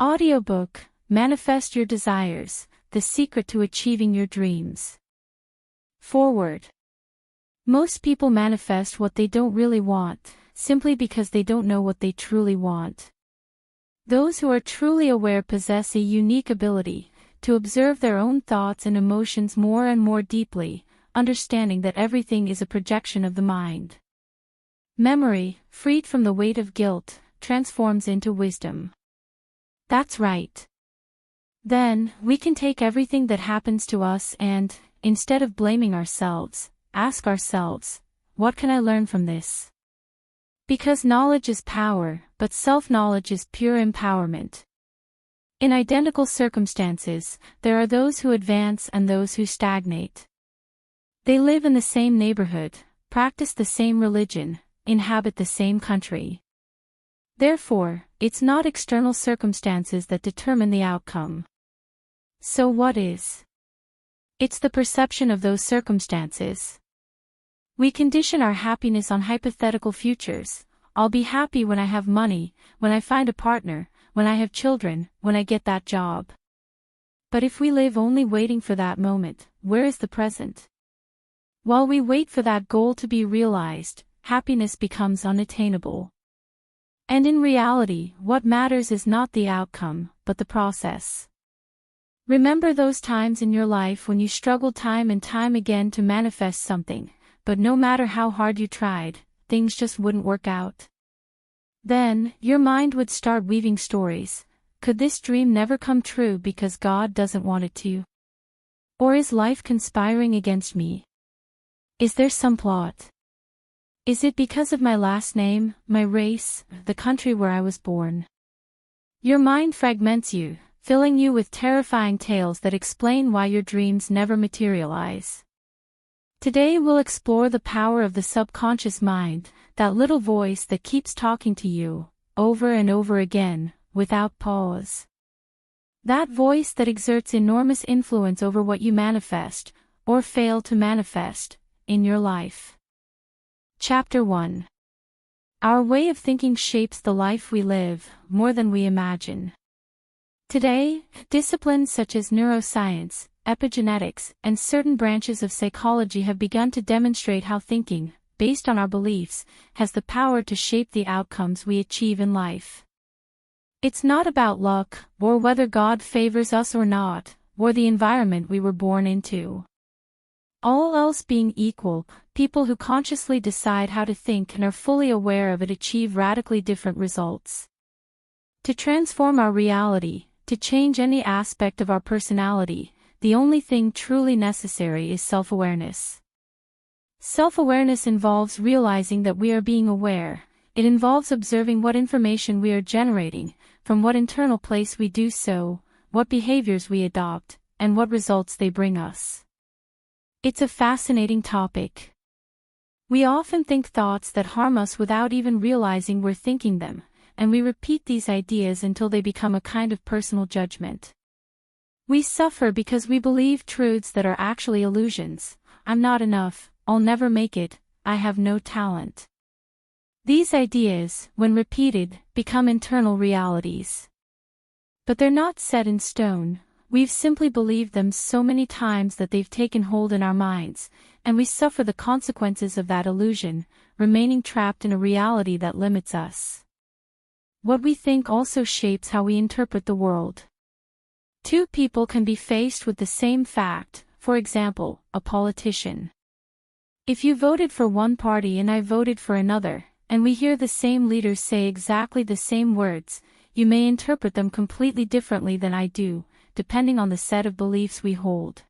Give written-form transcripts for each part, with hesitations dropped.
Audiobook, Manifest Your Desires, The Secret to Achieving Your Dreams. Forward. Most people manifest what they don't really want, simply because they don't know what they truly want. Those who are truly aware possess a unique ability to observe their own thoughts and emotions more and more deeply, understanding that everything is a projection of the mind. Memory, freed from the weight of guilt, transforms into wisdom. That's right. Then, we can take everything that happens to us and, instead of blaming ourselves, ask ourselves, what can I learn from this? Because knowledge is power, but self-knowledge is pure empowerment. In identical circumstances, there are those who advance and those who stagnate. They live in the same neighborhood, practice the same religion, inhabit the same country. Therefore, it's not external circumstances that determine the outcome. So what is? It's the perception of those circumstances. We condition our happiness on hypothetical futures. I'll be happy when I have money, when I find a partner, when I have children, when I get that job. But if we live only waiting for that moment, where is the present? While we wait for that goal to be realized, happiness becomes unattainable. And in reality, what matters is not the outcome, but the process. Remember those times in your life when you struggled time and time again to manifest something, but no matter how hard you tried, things just wouldn't work out. Then, your mind would start weaving stories. Could this dream never come true because God doesn't want it to? Or is life conspiring against me? Is there some plot? Is it because of my last name, my race, the country where I was born? Your mind fragments you, filling you with terrifying tales that explain why your dreams never materialize. Today we'll explore the power of the subconscious mind, that little voice that keeps talking to you, over and over again, without pause. That voice that exerts enormous influence over what you manifest, or fail to manifest, in your life. Chapter 1. Our way of thinking shapes the life we live, more than we imagine. Today, disciplines such as neuroscience, epigenetics, and certain branches of psychology have begun to demonstrate how thinking, based on our beliefs, has the power to shape the outcomes we achieve in life. It's not about luck, or whether God favors us or not, or the environment we were born into. All else being equal, people who consciously decide how to think and are fully aware of it achieve radically different results. To transform our reality, to change any aspect of our personality, the only thing truly necessary is self-awareness. Self-awareness involves realizing that we are being aware. It involves observing what information we are generating, from what internal place we do so, what behaviors we adopt, and what results they bring us. It's a fascinating topic. We often think thoughts that harm us without even realizing we're thinking them, and we repeat these ideas until they become a kind of personal judgment. We suffer because we believe truths that are actually illusions. I'm not enough, I'll never make it, I have no talent. These ideas, when repeated, become internal realities. But they're not set in stone. We've simply believed them so many times that they've taken hold in our minds, and we suffer the consequences of that illusion, remaining trapped in a reality that limits us. What we think also shapes how we interpret the world. Two people can be faced with the same fact, for example, a politician. If you voted for one party and I voted for another, and we hear the same leaders say exactly the same words, you may interpret them completely differently than I do, depending on the set of beliefs we hold.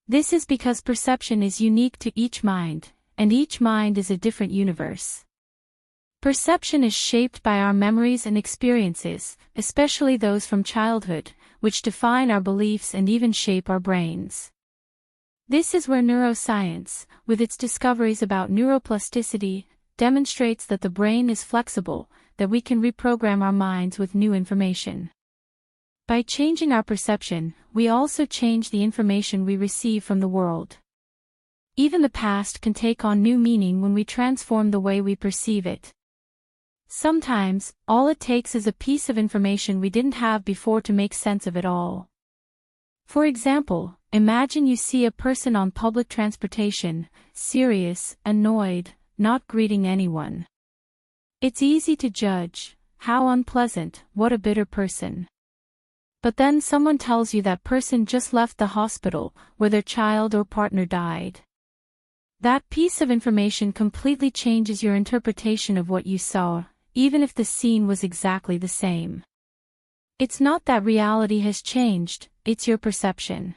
This is because perception is unique to each mind, and each mind is a different universe. Perception is shaped by our memories and experiences, especially those from childhood, which define our beliefs and even shape our brains. This is where neuroscience, with its discoveries about neuroplasticity, demonstrates that the brain is flexible, that we can reprogram our minds with new information. By changing our perception, we also change the information we receive from the world. Even the past can take on new meaning when we transform the way we perceive it. Sometimes, all it takes is a piece of information we didn't have before to make sense of it all. For example, imagine you see a person on public transportation, serious, annoyed, not greeting anyone. It's easy to judge, how unpleasant, what a bitter person. But then someone tells you that person just left the hospital, where their child or partner died. That piece of information completely changes your interpretation of what you saw, even if the scene was exactly the same. It's not that reality has changed, it's your perception.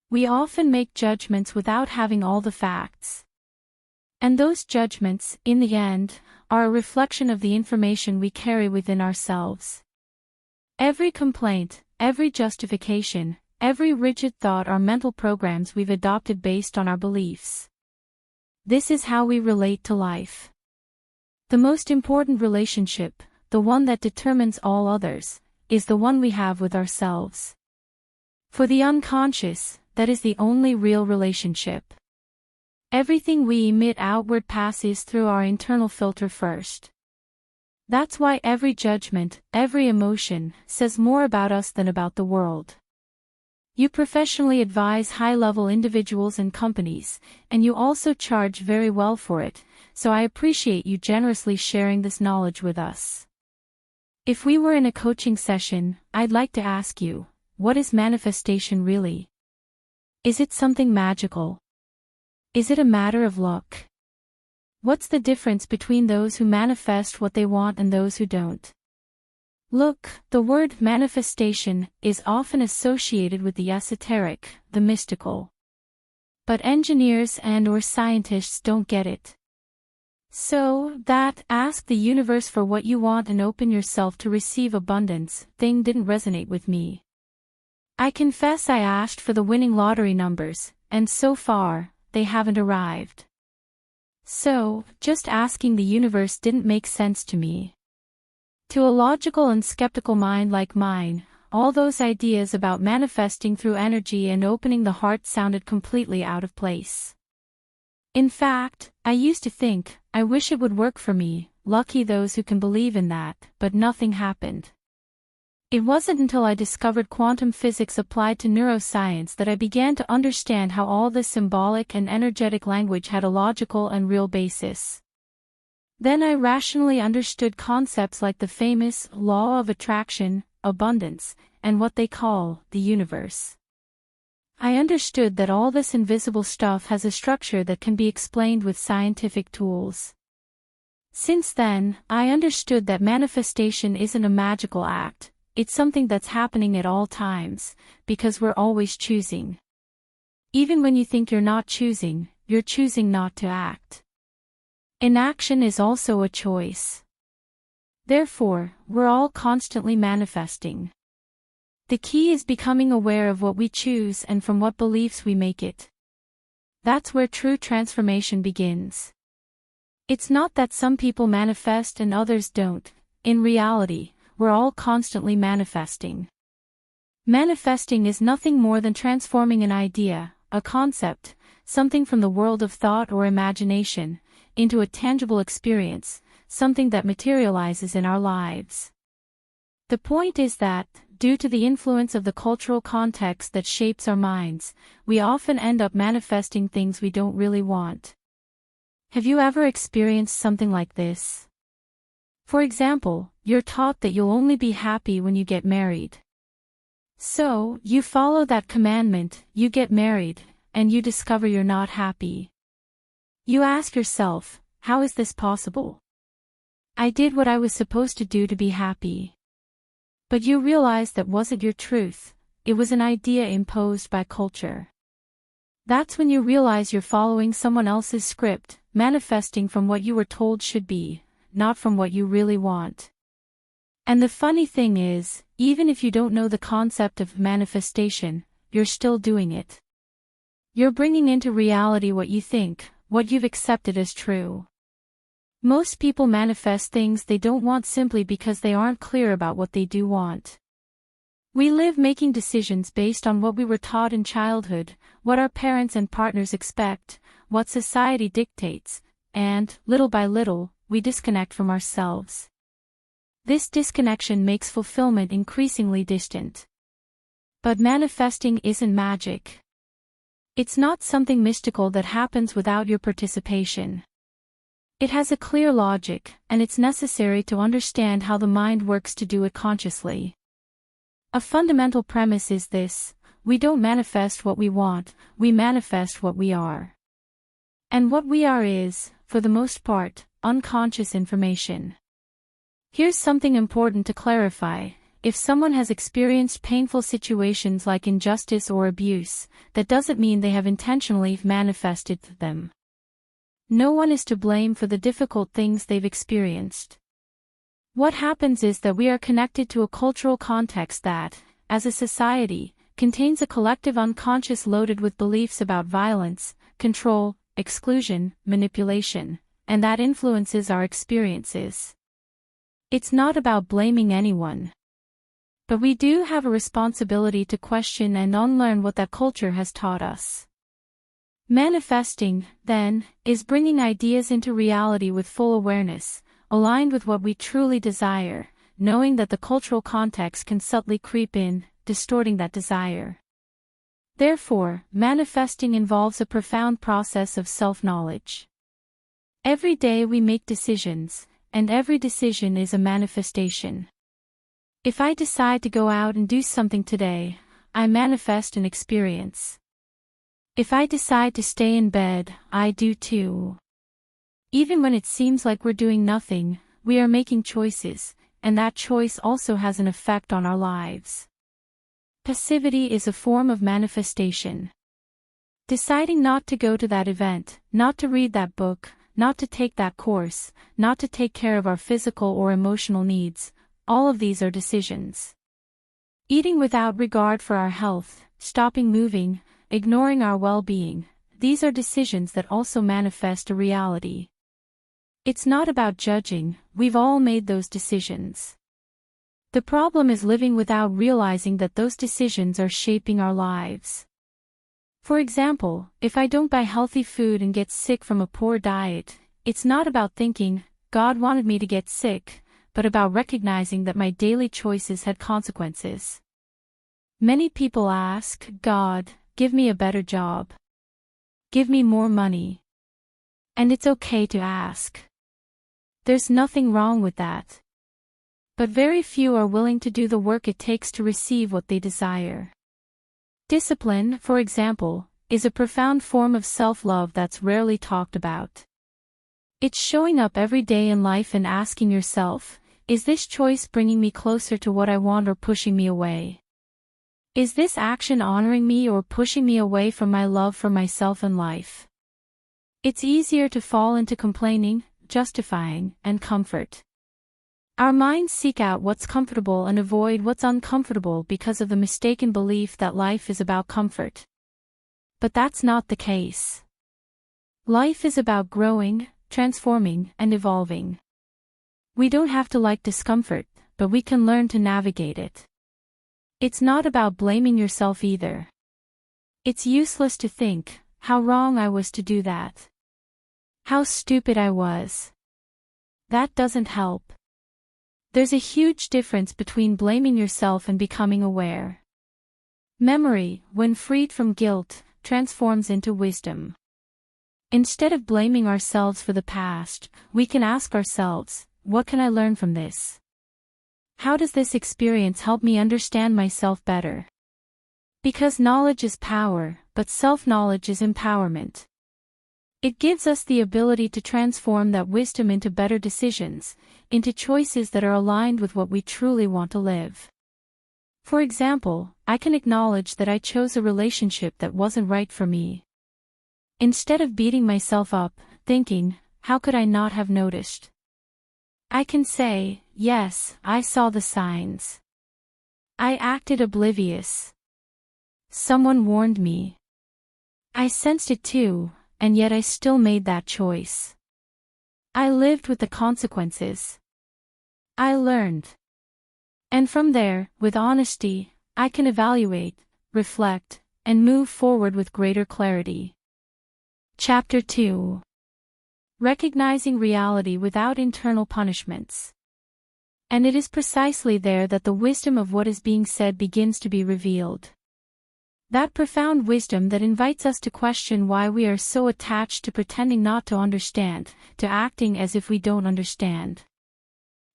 We often make judgments without having all the facts. And those judgments, in the end, are a reflection of the information we carry within ourselves. Every complaint, every justification, every rigid thought are mental programs we've adopted based on our beliefs. This is how we relate to life. The most important relationship, the one that determines all others, is the one we have with ourselves. For the unconscious, that is the only real relationship. Everything we emit outward passes through our internal filter first. That's why every judgment, every emotion, says more about us than about the world. You professionally advise high-level individuals and companies, and you also charge very well for it, so I appreciate you generously sharing this knowledge with us. If we were in a coaching session, I'd like to ask you, what is manifestation really? Is it something magical? Is it a matter of luck? What's the difference between those who manifest what they want and those who don't? Look, the word manifestation is often associated with the esoteric, the mystical. But engineers and/or scientists don't get it. So, that ask the universe for what you want and open yourself to receive abundance thing didn't resonate with me. I confess I asked for the winning lottery numbers, and so far, they haven't arrived. So, just asking the universe didn't make sense to me. To a logical and skeptical mind like mine, all those ideas about manifesting through energy and opening the heart sounded completely out of place. In fact, I used to think, I wish it would work for me, lucky those who can believe in that, but nothing happened. It wasn't until I discovered quantum physics applied to neuroscience that I began to understand how all this symbolic and energetic language had a logical and real basis. Then I rationally understood concepts like the famous law of attraction, abundance, and what they call the universe. I understood that all this invisible stuff has a structure that can be explained with scientific tools. Since then, I understood that manifestation isn't a magical act, it's something that's happening at all times, because we're always choosing. Even when you think you're not choosing, you're choosing not to act. Inaction is also a choice. Therefore, we're all constantly manifesting. The key is becoming aware of what we choose and from what beliefs we make it. That's where true transformation begins. It's not that some people manifest and others don't. In reality, we're all constantly manifesting. Manifesting is nothing more than transforming an idea, a concept, something from the world of thought or imagination, into a tangible experience, something that materializes in our lives. The point is that, due to the influence of the cultural context that shapes our minds, we often end up manifesting things we don't really want. Have you ever experienced something like this? For example, you're taught that you'll only be happy when you get married. So, you follow that commandment, you get married, and you discover you're not happy. You ask yourself, how is this possible? I did what I was supposed to do to be happy. But you realize that wasn't your truth, it was an idea imposed by culture. That's when you realize you're following someone else's script, manifesting from what you were told should be, not from what you really want. And the funny thing is, even if you don't know the concept of manifestation, you're still doing it. You're bringing into reality what you think, what you've accepted as true. Most people manifest things they don't want simply because they aren't clear about what they do want. We live making decisions based on what we were taught in childhood, what our parents and partners expect, what society dictates, and, little by little, we disconnect from ourselves. This disconnection makes fulfillment increasingly distant. But manifesting isn't magic. It's not something mystical that happens without your participation. It has a clear logic, and it's necessary to understand how the mind works to do it consciously. A fundamental premise is this: we don't manifest what we want, we manifest what we are. And what we are is, for the most part, unconscious information. Here's something important to clarify: if someone has experienced painful situations like injustice or abuse, that doesn't mean they have intentionally manifested them. No one is to blame for the difficult things they've experienced. What happens is that we are connected to a cultural context that, as a society, contains a collective unconscious loaded with beliefs about violence, control, exclusion, manipulation, and that influences our experiences. It's not about blaming anyone. But we do have a responsibility to question and unlearn what that culture has taught us. Manifesting, then, is bringing ideas into reality with full awareness, aligned with what we truly desire, knowing that the cultural context can subtly creep in, distorting that desire. Therefore, manifesting involves a profound process of self-knowledge. Every day we make decisions, and every decision is a manifestation. If I decide to go out and do something today, I manifest an experience. If I decide to stay in bed, I do too. Even when it seems like we're doing nothing, we are making choices, and that choice also has an effect on our lives. Passivity is a form of manifestation. Deciding not to go to that event, not to read that book, not to take that course, not to take care of our physical or emotional needs, all of these are decisions. Eating without regard for our health, stopping moving, ignoring our well-being, these are decisions that also manifest a reality. It's not about judging, we've all made those decisions. The problem is living without realizing that those decisions are shaping our lives. For example, if I don't buy healthy food and get sick from a poor diet, it's not about thinking, God wanted me to get sick, but about recognizing that my daily choices had consequences. Many people ask, God, give me a better job. Give me more money. And it's okay to ask. There's nothing wrong with that. But very few are willing to do the work it takes to receive what they desire. Discipline, for example, is a profound form of self-love that's rarely talked about. It's showing up every day in life and asking yourself, is this choice bringing me closer to what I want or pushing me away? Is this action honoring me or pushing me away from my love for myself and life? It's easier to fall into complaining, justifying, and comfort. Our minds seek out what's comfortable and avoid what's uncomfortable because of the mistaken belief that life is about comfort. But that's not the case. Life is about growing, transforming, and evolving. We don't have to like discomfort, but we can learn to navigate it. It's not about blaming yourself either. It's useless to think, how wrong I was to do that. How stupid I was. That doesn't help. There's a huge difference between blaming yourself and becoming aware. Memory, when freed from guilt, transforms into wisdom. Instead of blaming ourselves for the past, we can ask ourselves, what can I learn from this? How does this experience help me understand myself better? Because knowledge is power, but self-knowledge is empowerment. It gives us the ability to transform that wisdom into better decisions, into choices that are aligned with what we truly want to live. For example, I can acknowledge that I chose a relationship that wasn't right for me. Instead of beating myself up, thinking, how could I not have noticed? I can say, yes, I saw the signs. I acted oblivious. Someone warned me. I sensed it too, and yet I still made that choice. I lived with the consequences. I learned. And from there, with honesty, I can evaluate, reflect, and move forward with greater clarity. Chapter 2. recognizing reality without internal punishments. And it is precisely there that the wisdom of what is being said begins to be revealed. That profound wisdom that invites us to question why we are so attached to pretending not to understand, to acting as if we don't understand.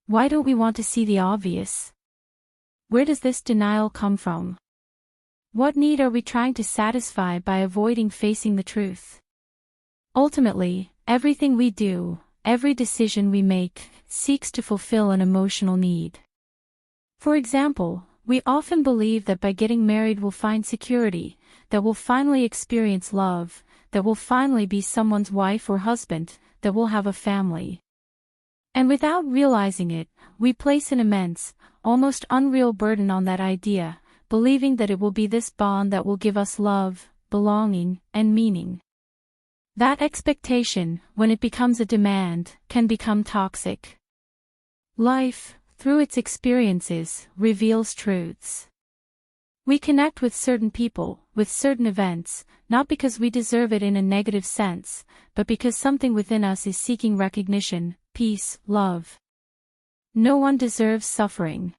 Why don't we want to see the obvious? Where does this denial come from? What need are we trying to satisfy by avoiding facing the truth? Ultimately, everything we do, every decision we make, seeks to fulfill an emotional need. For example, we often believe that by getting married we'll find security, that we'll finally experience love, that we'll finally be someone's wife or husband, that we'll have a family. And without realizing it, we place an immense, almost unreal burden on that idea, believing that it will be this bond that will give us love, belonging, and meaning. That expectation, when it becomes a demand, can become toxic. Life, through its experiences, reveals truths. We connect with certain people, with certain events, not because we deserve it in a negative sense, but because something within us is seeking recognition, peace, love. No one deserves suffering.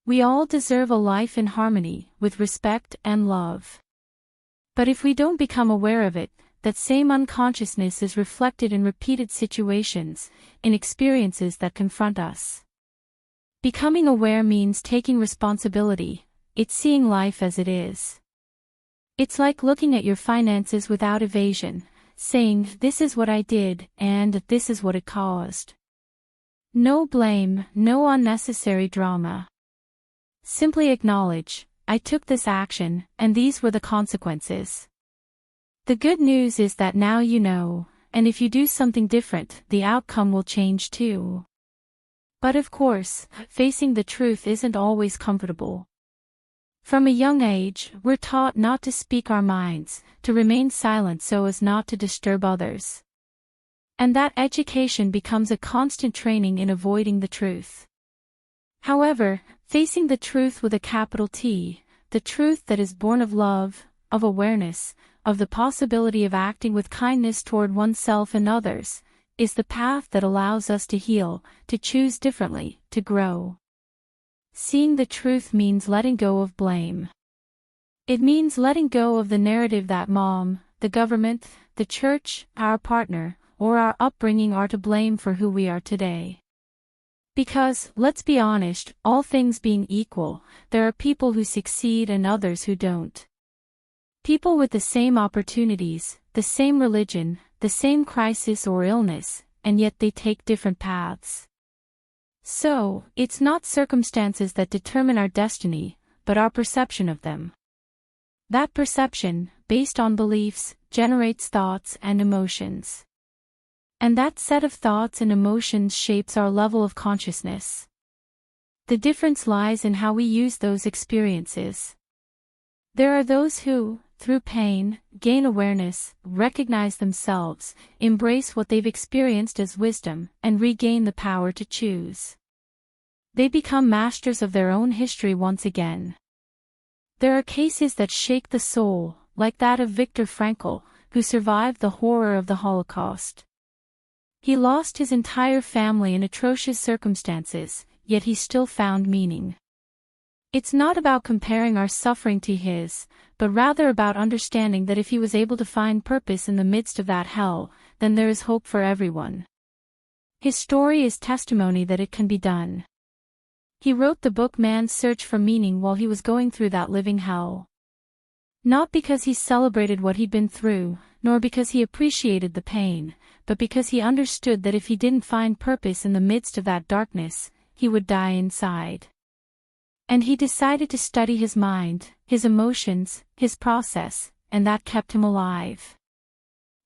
We all deserve a life in harmony, with respect and love. But if we don't become aware of it, that same unconsciousness is reflected in repeated situations, in experiences that confront us. Becoming aware means taking responsibility, it's seeing life as it is. It's like looking at your finances without evasion, saying, this is what I did, and this is what it caused. No blame, no unnecessary drama. Simply acknowledge, I took this action, and these were the consequences. The good news is that now you know, and if you do something different, the outcome will change too. But of course, facing the truth isn't always comfortable. From a young age, we're taught not to speak our minds, to remain silent so as not to disturb others. And that education becomes a constant training in avoiding the truth. However, facing the truth with a capital T, the truth that is born of love, of awareness, of the possibility of acting with kindness toward oneself and others, is the path that allows us to heal, to choose differently, to grow. Seeing the truth means letting go of blame. It means letting go of the narrative that mom, the government, the church, our partner, or our upbringing are to blame for who we are today. Because, let's be honest, all things being equal, there are people who succeed and others who don't. People with the same opportunities, the same religion, the same crisis or illness, and yet they take different paths. So, it's not circumstances that determine our destiny, but our perception of them. That perception, based on beliefs, generates thoughts and emotions. And that set of thoughts and emotions shapes our level of consciousness. The difference lies in how we use those experiences. There are those who, through pain, gain awareness, recognize themselves, embrace what they've experienced as wisdom, and regain the power to choose. They become masters of their own history once again. There are cases that shake the soul, like that of Viktor Frankl, who survived the horror of the Holocaust. He lost his entire family in atrocious circumstances, yet he still found meaning. It's not about comparing our suffering to his, but rather about understanding that if he was able to find purpose in the midst of that hell, then there is hope for everyone. His story is testimony that it can be done. He wrote the book Man's Search for Meaning while he was going through that living hell. Not because he celebrated what he'd been through, nor because he appreciated the pain, but because he understood that if he didn't find purpose in the midst of that darkness, he would die inside. And he decided to study his mind, his emotions, his process, and that kept him alive.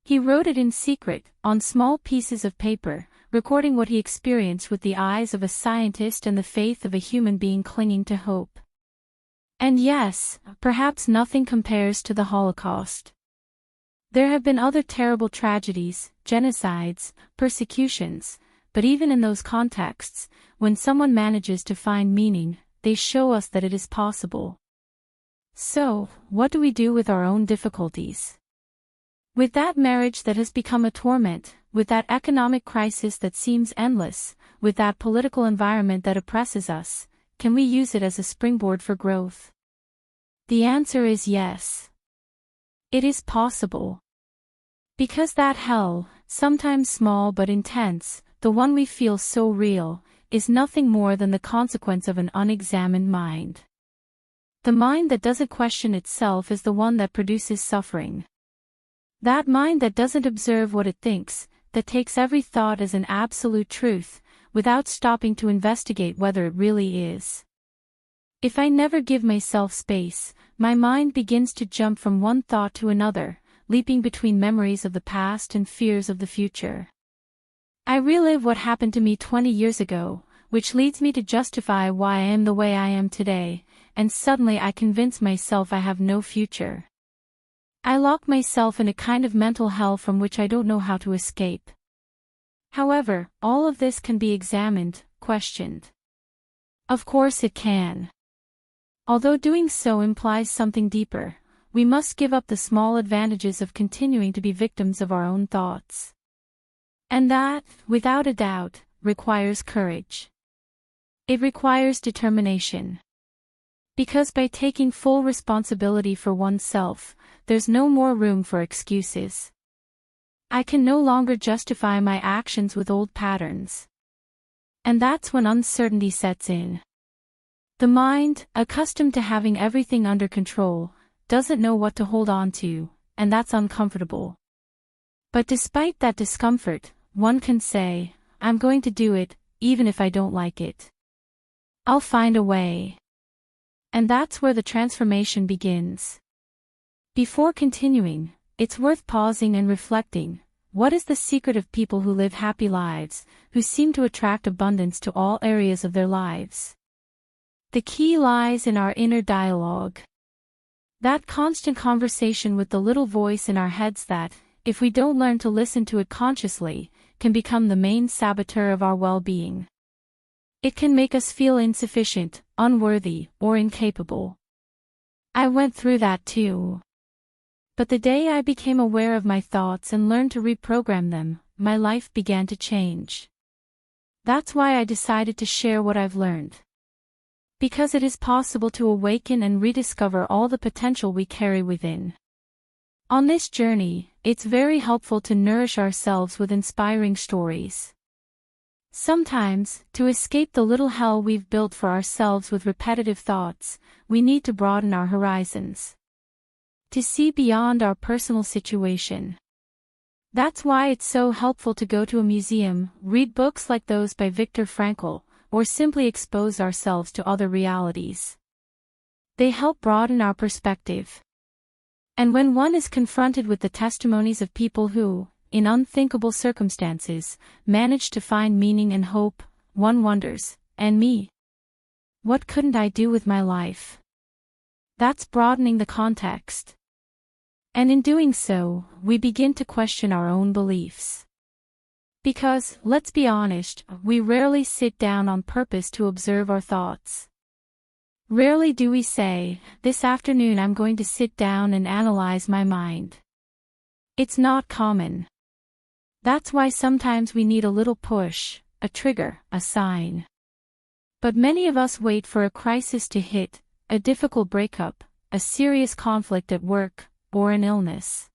He wrote it in secret, on small pieces of paper, recording what he experienced with the eyes of a scientist and the faith of a human being clinging to hope. And yes, perhaps nothing compares to the Holocaust. There have been other terrible tragedies, genocides, persecutions, but even in those contexts, when someone manages to find meaning, they show us that it is possible. So, what do we do with our own difficulties? With that marriage that has become a torment, with that economic crisis that seems endless, with that political environment that oppresses us, can we use it as a springboard for growth? The answer is yes. It is possible. Because that hell, sometimes small but intense, the one we feel so real, is nothing more than the consequence of an unexamined mind. The mind that doesn't question itself is the one that produces suffering. That mind that doesn't observe what it thinks, that takes every thought as an absolute truth, without stopping to investigate whether it really is. If I never give myself space, my mind begins to jump from one thought to another, leaping between memories of the past and fears of the future. I relive what happened to me 20 years ago, which leads me to justify why I am the way I am today, and suddenly I convince myself I have no future. I lock myself in a kind of mental hell from which I don't know how to escape. However, all of this can be examined, questioned. Of course it can. Although doing so implies something deeper, we must give up the small advantages of continuing to be victims of our own thoughts. And that, without a doubt, requires courage. It requires determination. Because by taking full responsibility for oneself, there's no more room for excuses. I can no longer justify my actions with old patterns. And that's when uncertainty sets in. The mind, accustomed to having everything under control, doesn't know what to hold on to, and that's uncomfortable. But despite that discomfort, one can say, I'm going to do it, even if I don't like it. I'll find a way. And that's where the transformation begins. Before continuing, it's worth pausing and reflecting. What is the secret of people who live happy lives, who seem to attract abundance to all areas of their lives? The key lies in our inner dialogue. That constant conversation with the little voice in our heads that, if we don't learn to listen to it consciously, can become the main saboteur of our well-being. It can make us feel insufficient, unworthy, or incapable. I went through that too. But the day I became aware of my thoughts and learned to reprogram them, my life began to change. That's why I decided to share what I've learned. Because it is possible to awaken and rediscover all the potential we carry within. On this journey, it's very helpful to nourish ourselves with inspiring stories. Sometimes, to escape the little hell we've built for ourselves with repetitive thoughts, we need to broaden our horizons. To see beyond our personal situation. That's why it's so helpful to go to a museum, read books like those by Viktor Frankl, or simply expose ourselves to other realities. They help broaden our perspective. And when one is confronted with the testimonies of people who, in unthinkable circumstances, managed to find meaning and hope, one wonders, and me? What couldn't I do with my life? That's broadening the context. And in doing so, we begin to question our own beliefs. Because, let's be honest, we rarely sit down on purpose to observe our thoughts. Rarely do we say, this afternoon I'm going to sit down and analyze my mind. It's not common. That's why sometimes we need a little push, a trigger, a sign. But many of us wait for a crisis to hit, a difficult breakup, a serious conflict at work, or an illness.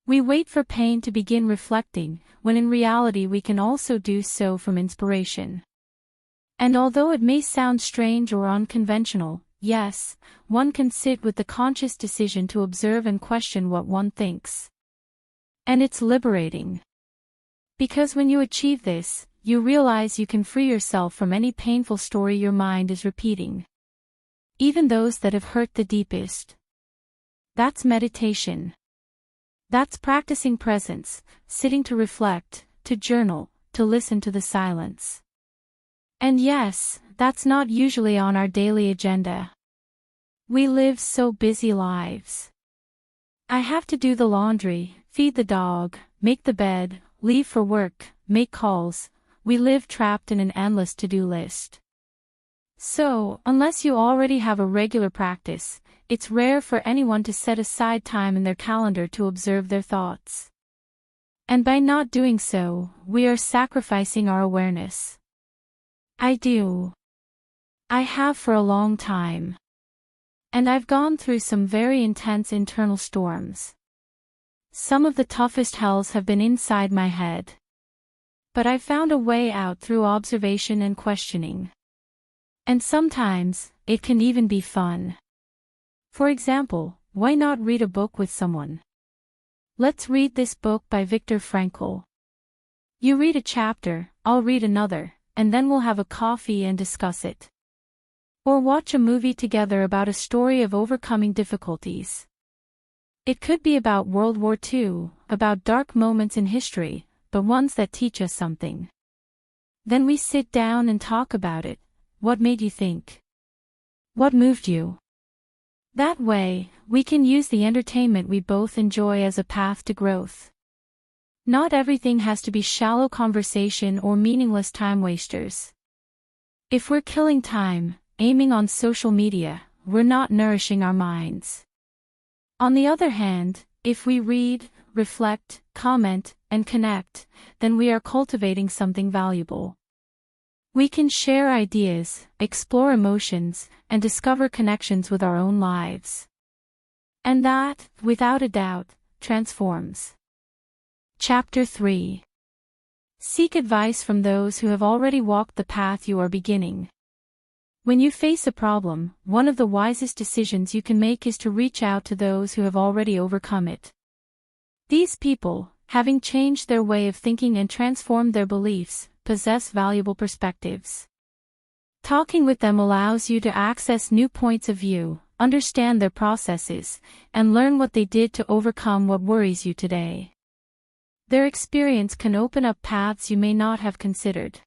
We wait for pain to begin reflecting, when in reality we can also do so from inspiration. And although it may sound strange or unconventional, yes, one can sit with the conscious decision to observe and question what one thinks. And it's liberating. Because when you achieve this, you realize you can free yourself from any painful story your mind is repeating. Even those that have hurt the deepest. That's meditation. That's practicing presence, sitting to reflect, to journal, to listen to the silence. And yes, that's not usually on our daily agenda. We live so busy lives. I have to do the laundry, feed the dog, make the bed, leave for work, make calls. We live trapped in an endless to-do list. So, unless you already have a regular practice, it's rare for anyone to set aside time in their calendar to observe their thoughts. And by not doing so, we are sacrificing our awareness. I have for a long time. And I've gone through some very intense internal storms. Some of the toughest hells have been inside my head. But I've found a way out through observation and questioning. And sometimes, it can even be fun. For example, why not read a book with someone? Let's read this book by Viktor Frankl. You read a chapter, I'll read another, and then we'll have a coffee and discuss it. Or watch a movie together about a story of overcoming difficulties. It could be about World War II, about dark moments in history, but ones that teach us something. Then we sit down and talk about it. What made you think? What moved you? That way, we can use the entertainment we both enjoy as a path to growth. Not everything has to be shallow conversation or meaningless time wasters. If we're killing time, aiming on social media, we're not nourishing our minds. On the other hand, if we read, reflect, comment, and connect, then we are cultivating something valuable. We can share ideas, explore emotions, and discover connections with our own lives. And that, without a doubt, transforms. Chapter 3. Seek advice from those who have already walked the path you are beginning. When you face a problem, one of the wisest decisions you can make is to reach out to those who have already overcome it. These people, having changed their way of thinking and transformed their beliefs, possess valuable perspectives. Talking with them allows you to access new points of view, understand their processes, and learn what they did to overcome what worries you today. Their experience can open up paths you may not have considered.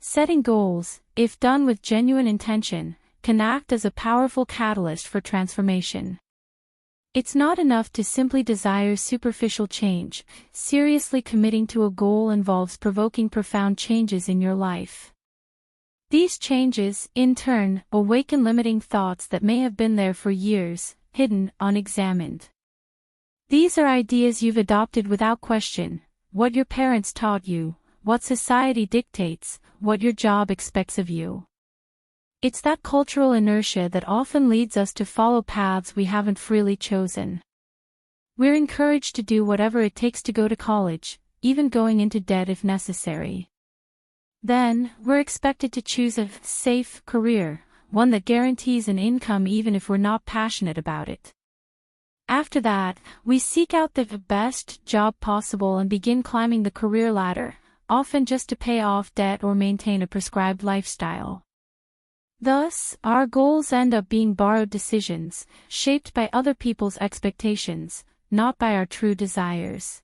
Setting goals, if done with genuine intention, can act as a powerful catalyst for transformation. It's not enough to simply desire superficial change. Seriously committing to a goal involves provoking profound changes in your life. These changes, in turn, awaken limiting thoughts that may have been there for years, hidden, unexamined. These are ideas you've adopted without question, what your parents taught you, what society dictates, what your job expects of you. It's that cultural inertia that often leads us to follow paths we haven't freely chosen. We're encouraged to do whatever it takes to go to college, even going into debt if necessary. Then, we're expected to choose a safe career, one that guarantees an income even if we're not passionate about it. After that, we seek out the best job possible and begin climbing the career ladder, often just to pay off debt or maintain a prescribed lifestyle. Thus, our goals end up being borrowed decisions, shaped by other people's expectations, not by our true desires.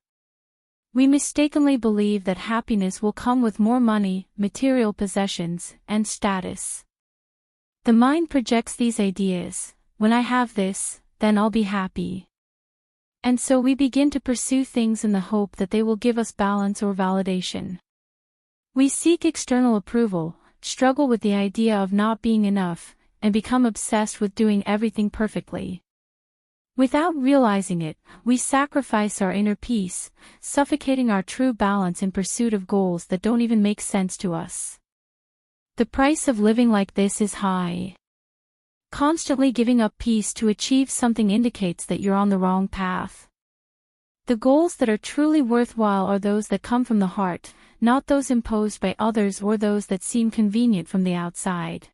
We mistakenly believe that happiness will come with more money, material possessions, and status. The mind projects these ideas: when I have this, then I'll be happy. And so we begin to pursue things in the hope that they will give us balance or validation. We seek external approval, struggle with the idea of not being enough, and become obsessed with doing everything perfectly. Without realizing it, we sacrifice our inner peace, suffocating our true balance in pursuit of goals that don't even make sense to us. The price of living like this is high. Constantly giving up peace to achieve something indicates that you're on the wrong path. The goals that are truly worthwhile are those that come from the heart, not those imposed by others or those that seem convenient from the outside.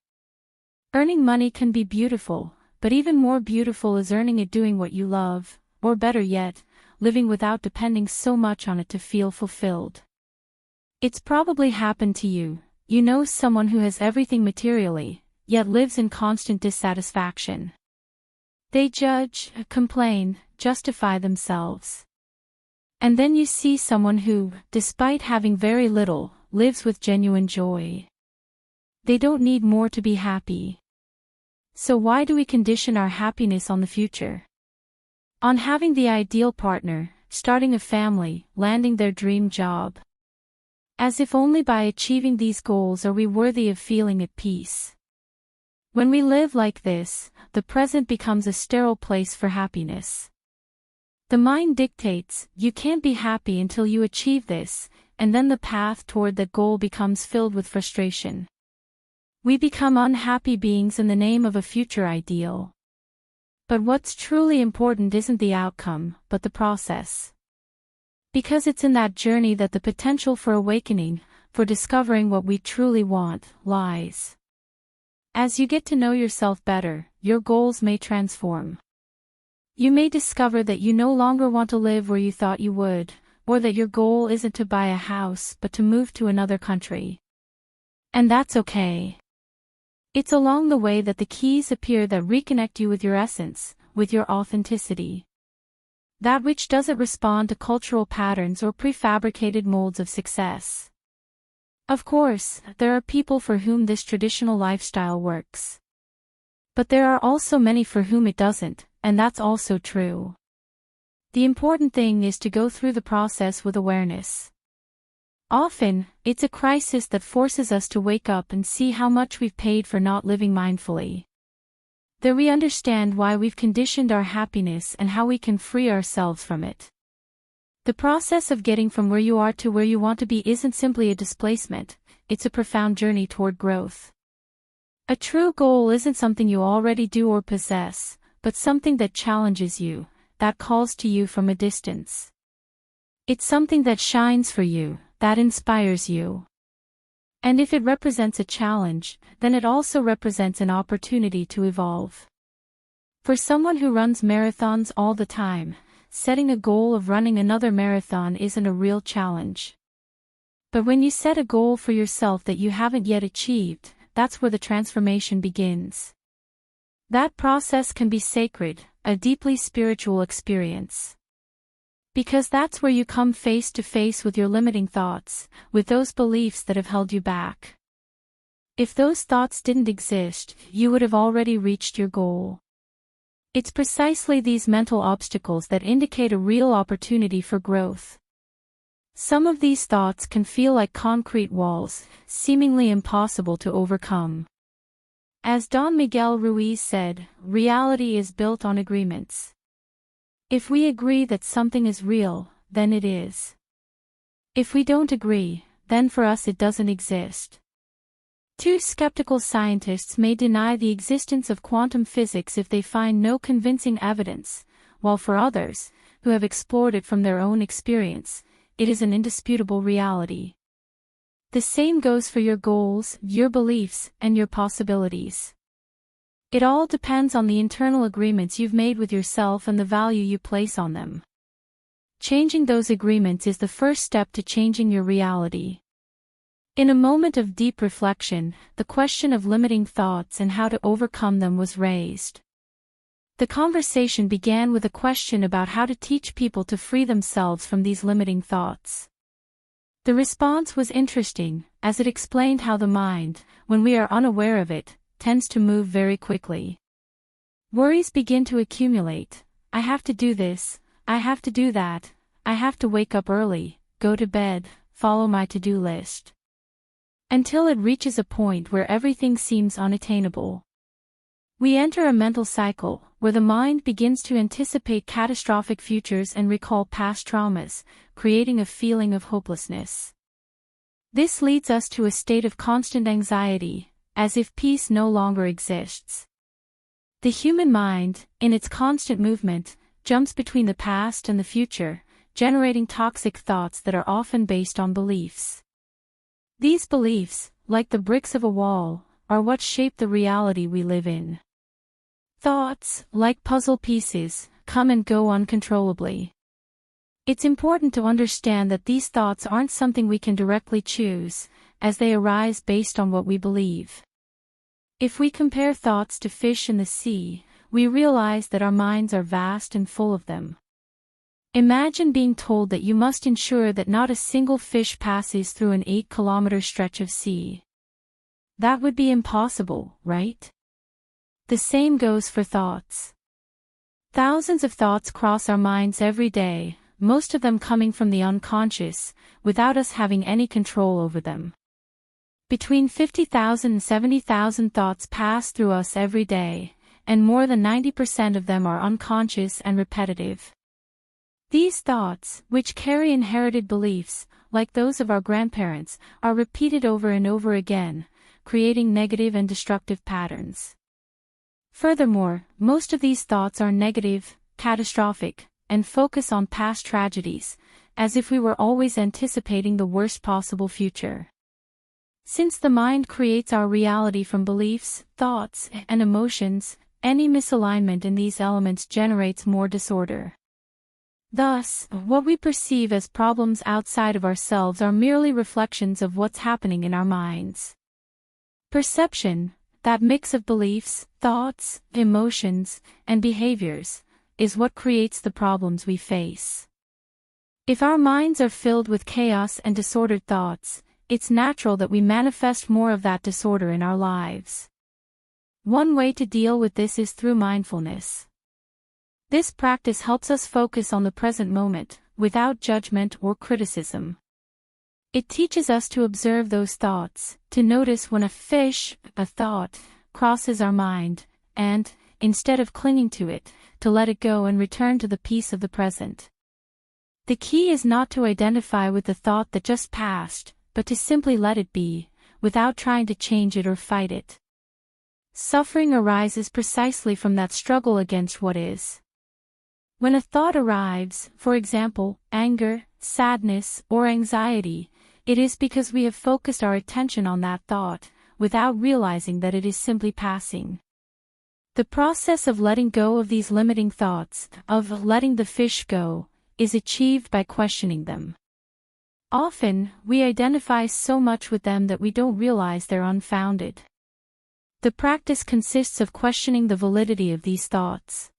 Earning money can be beautiful, but even more beautiful is earning it doing what you love, or better yet, living without depending so much on it to feel fulfilled. It's probably happened to you. You know someone who has everything materially, yet lives in constant dissatisfaction. They judge, complain, justify themselves. And then you see someone who, despite having very little, lives with genuine joy. They don't need more to be happy. So why do we condition our happiness on the future? On having the ideal partner, starting a family, landing their dream job. As if only by achieving these goals are we worthy of feeling at peace. When we live like this, the present becomes a sterile place for happiness. The mind dictates, you can't be happy until you achieve this, and then the path toward that goal becomes filled with frustration. We become unhappy beings in the name of a future ideal. But what's truly important isn't the outcome, but the process. Because it's in that journey that the potential for awakening, for discovering what we truly want, lies. As you get to know yourself better, your goals may transform. You may discover that you no longer want to live where you thought you would, or that your goal isn't to buy a house but to move to another country. And that's okay. It's along the way that the keys appear that reconnect you with your essence, with your authenticity. That which doesn't respond to cultural patterns or prefabricated molds of success. Of course, there are people for whom this traditional lifestyle works. But there are also many for whom it doesn't, and that's also true. The important thing is to go through the process with awareness. Often, it's a crisis that forces us to wake up and see how much we've paid for not living mindfully. That we understand why we've conditioned our happiness and how we can free ourselves from it. The process of getting from where you are to where you want to be isn't simply a displacement, it's a profound journey toward growth. A true goal isn't something you already do or possess, but something that challenges you, that calls to you from a distance. It's something that shines for you, that inspires you. And if it represents a challenge, then it also represents an opportunity to evolve. For someone who runs marathons all the time, setting a goal of running another marathon isn't a real challenge. But when you set a goal for yourself that you haven't yet achieved, that's where the transformation begins. That process can be sacred, a deeply spiritual experience. Because that's where you come face to face with your limiting thoughts, with those beliefs that have held you back. If those thoughts didn't exist, you would have already reached your goal. It's precisely these mental obstacles that indicate a real opportunity for growth. Some of these thoughts can feel like concrete walls, seemingly impossible to overcome. As Don Miguel Ruiz said, reality is built on agreements. If we agree that something is real, then it is. If we don't agree, then for us it doesn't exist. Two skeptical scientists may deny the existence of quantum physics if they find no convincing evidence, while for others, who have explored it from their own experience, it is an indisputable reality. The same goes for your goals, your beliefs, and your possibilities. It all depends on the internal agreements you've made with yourself and the value you place on them. Changing those agreements is the first step to changing your reality. In a moment of deep reflection, the question of limiting thoughts and how to overcome them was raised. The conversation began with a question about how to teach people to free themselves from these limiting thoughts. The response was interesting, as it explained how the mind, when we are unaware of it, tends to move very quickly. Worries begin to accumulate. I have to do this, I have to do that, I have to wake up early, go to bed, follow my to-do list. Until it reaches a point where everything seems unattainable. We enter a mental cycle, where the mind begins to anticipate catastrophic futures and recall past traumas, creating a feeling of hopelessness. This leads us to a state of constant anxiety, as if peace no longer exists. The human mind, in its constant movement, jumps between the past and the future, generating toxic thoughts that are often based on beliefs. These beliefs, like the bricks of a wall, are what shape the reality we live in. Thoughts, like puzzle pieces, come and go uncontrollably. It's important to understand that these thoughts aren't something we can directly choose, as they arise based on what we believe. If we compare thoughts to fish in the sea, we realize that our minds are vast and full of them. Imagine being told that you must ensure that not a single fish passes through an 8-kilometer stretch of sea. That would be impossible, right? The same goes for thoughts. Thousands of thoughts cross our minds every day, most of them coming from the unconscious, without us having any control over them. Between 50,000 and 70,000 thoughts pass through us every day, and more than 90% of them are unconscious and repetitive. These thoughts, which carry inherited beliefs, like those of our grandparents, are repeated over and over again, creating negative and destructive patterns. Furthermore, most of these thoughts are negative, catastrophic, and focus on past tragedies, as if we were always anticipating the worst possible future. Since the mind creates our reality from beliefs, thoughts, and emotions, any misalignment in these elements generates more disorder. Thus, what we perceive as problems outside of ourselves are merely reflections of what's happening in our minds. Perception, that mix of beliefs, thoughts, emotions, and behaviors, is what creates the problems we face. If our minds are filled with chaos and disordered thoughts, it's natural that we manifest more of that disorder in our lives. One way to deal with this is through mindfulness. This practice helps us focus on the present moment, without judgment or criticism. It teaches us to observe those thoughts, to notice when a thought, crosses our mind, and, instead of clinging to it, to let it go and return to the peace of the present. The key is not to identify with the thought that just passed, but to simply let it be, without trying to change it or fight it. Suffering arises precisely from that struggle against what is. When a thought arrives, for example, anger, sadness, or anxiety, it is because we have focused our attention on that thought, without realizing that it is simply passing. The process of letting go of these limiting thoughts, of letting the fish go, is achieved by questioning them. Often, we identify so much with them that we don't realize they're unfounded. The practice consists of questioning the validity of these thoughts.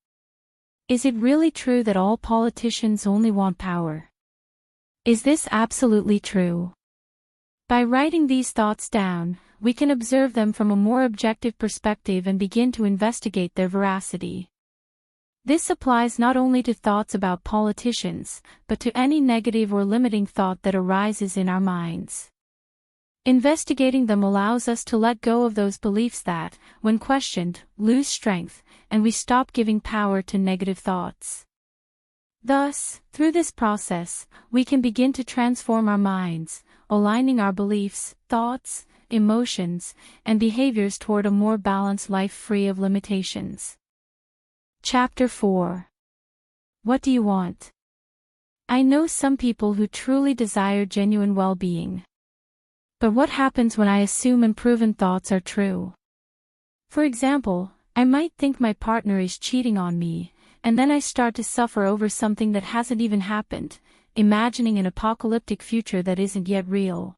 Is it really true that all politicians only want power? Is this absolutely true? By writing these thoughts down, we can observe them from a more objective perspective and begin to investigate their veracity. This applies not only to thoughts about politicians, but to any negative or limiting thought that arises in our minds. Investigating them allows us to let go of those beliefs that, when questioned, lose strength, and we stop giving power to negative thoughts. Thus, through this process, we can begin to transform our minds, aligning our beliefs, thoughts, emotions, and behaviors toward a more balanced life free of limitations. Chapter 4. What do you want? I know some people who truly desire genuine well-being. But what happens when I assume unproven thoughts are true? For example, I might think my partner is cheating on me, and then I start to suffer over something that hasn't even happened, imagining an apocalyptic future that isn't yet real.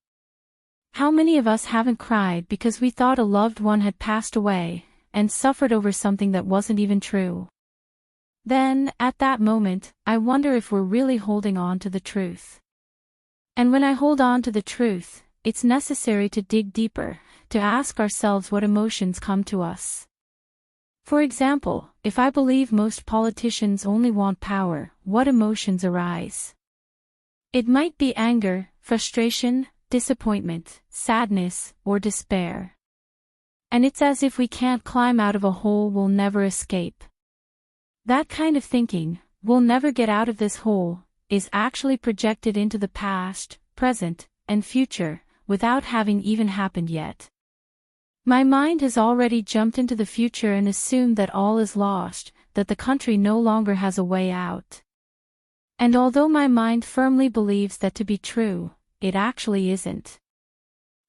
How many of us haven't cried because we thought a loved one had passed away, and suffered over something that wasn't even true? Then, at that moment, I wonder if we're really holding on to the truth. And when I hold on to the truth, it's necessary to dig deeper, to ask ourselves what emotions come to us. For example, if I believe most politicians only want power, what emotions arise? It might be anger, frustration, disappointment, sadness, or despair. And it's as if we can't climb out of a hole we'll never escape. That kind of thinking, we'll never get out of this hole, is actually projected into the past, present, and future, without having even happened yet. My mind has already jumped into the future and assumed that all is lost, that the country no longer has a way out. And although my mind firmly believes that to be true, it actually isn't.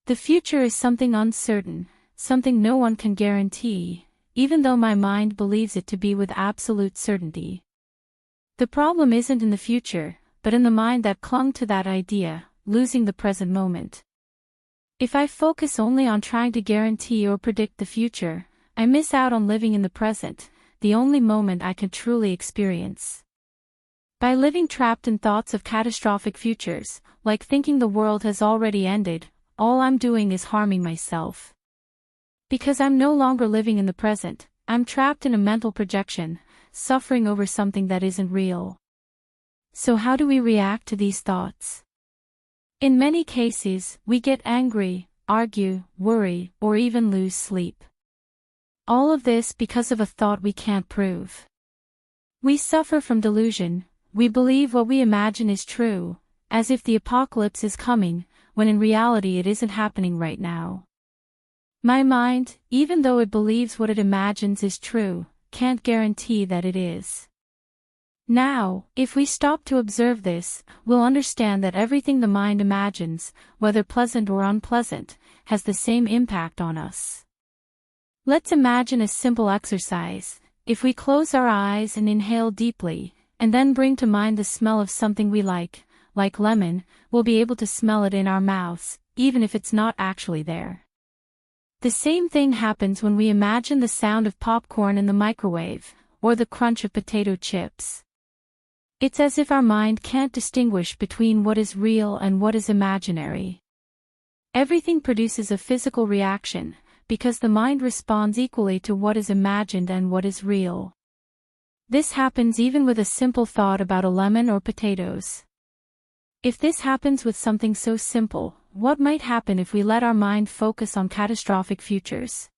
The future is something uncertain, something no one can guarantee, even though my mind believes it to be with absolute certainty. The problem isn't in the future, but in the mind that clung to that idea, losing the present moment. If I focus only on trying to guarantee or predict the future, I miss out on living in the present, the only moment I can truly experience. By living trapped in thoughts of catastrophic futures, like thinking the world has already ended, all I'm doing is harming myself. Because I'm no longer living in the present, I'm trapped in a mental projection, suffering over something that isn't real. So how do we react to these thoughts? In many cases, we get angry, argue, worry, or even lose sleep. All of this because of a thought we can't prove. We suffer from delusion. We believe what we imagine is true, as if the apocalypse is coming, when in reality it isn't happening right now. My mind, even though it believes what it imagines is true, can't guarantee that it is. Now, if we stop to observe this, we'll understand that everything the mind imagines, whether pleasant or unpleasant, has the same impact on us. Let's imagine a simple exercise. If we close our eyes and inhale deeply, and then bring to mind the smell of something we like lemon, we'll be able to smell it in our mouths, even if it's not actually there. The same thing happens when we imagine the sound of popcorn in the microwave, or the crunch of potato chips. It's as if our mind can't distinguish between what is real and what is imaginary. Everything produces a physical reaction, because the mind responds equally to what is imagined and what is real. This happens even with a simple thought about a lemon or potatoes. If this happens with something so simple, what might happen if we let our mind focus on catastrophic futures?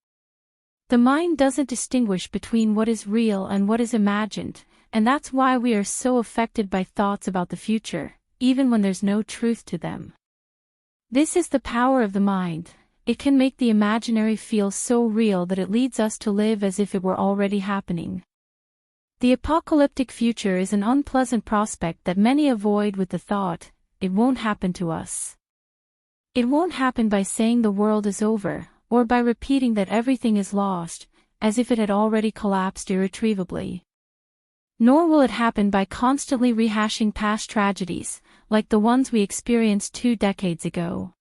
The mind doesn't distinguish between what is real and what is imagined, and that's why we are so affected by thoughts about the future, even when there's no truth to them. This is the power of the mind. It can make the imaginary feel so real that it leads us to live as if it were already happening. The apocalyptic future is an unpleasant prospect that many avoid with the thought, it won't happen to us. It won't happen by saying the world is over, or by repeating that everything is lost, as if it had already collapsed irretrievably. Nor will it happen by constantly rehashing past tragedies, like the ones we experienced 2 decades ago.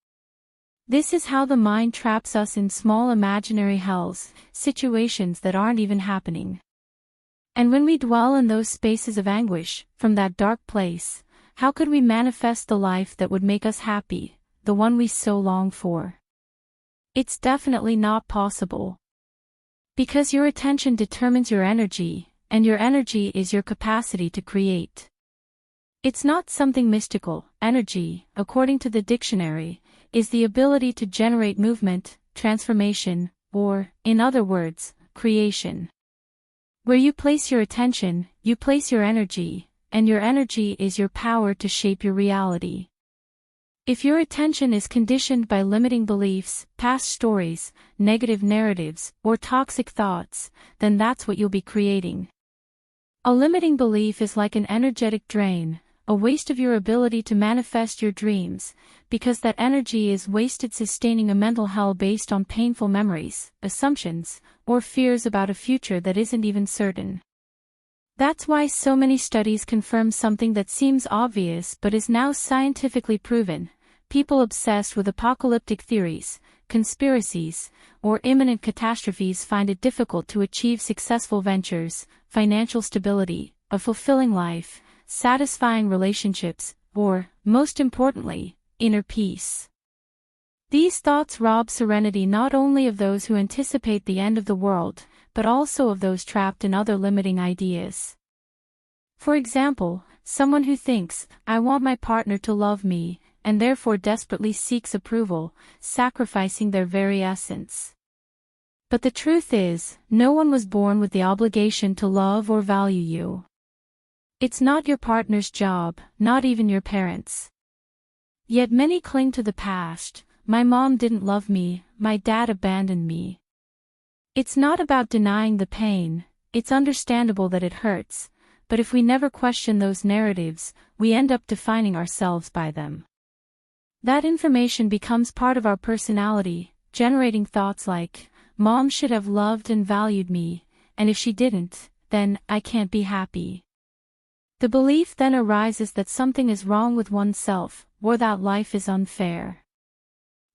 This is how the mind traps us in small imaginary hells, situations that aren't even happening. And when we dwell in those spaces of anguish, from that dark place, how could we manifest the life that would make us happy, the one we so long for? It's definitely not possible. Because your attention determines your energy, and your energy is your capacity to create. It's not something mystical. Energy, according to the dictionary, is the ability to generate movement, transformation, or, in other words, creation. Where you place your attention, you place your energy, and your energy is your power to shape your reality. If your attention is conditioned by limiting beliefs, past stories, negative narratives, or toxic thoughts, then that's what you'll be creating. A limiting belief is like an energetic drain, a waste of your ability to manifest your dreams, because that energy is wasted sustaining a mental hell based on painful memories, assumptions, or fears about a future that isn't even certain. That's why so many studies confirm something that seems obvious but is now scientifically proven. People obsessed with apocalyptic theories, conspiracies, or imminent catastrophes find it difficult to achieve successful ventures, financial stability, a fulfilling life, satisfying relationships, or, most importantly, inner peace. These thoughts rob serenity not only of those who anticipate the end of the world, but also of those trapped in other limiting ideas. For example, someone who thinks, I want my partner to love me, and therefore desperately seeks approval, sacrificing their very essence. But the truth is, no one was born with the obligation to love or value you. It's not your partner's job, not even your parents'. Yet many cling to the past. My mom didn't love me, my dad abandoned me. It's not about denying the pain. It's understandable that it hurts, but if we never question those narratives, we end up defining ourselves by them. That information becomes part of our personality, generating thoughts like, Mom should have loved and valued me, and if she didn't, then I can't be happy. The belief then arises that something is wrong with oneself, or that life is unfair.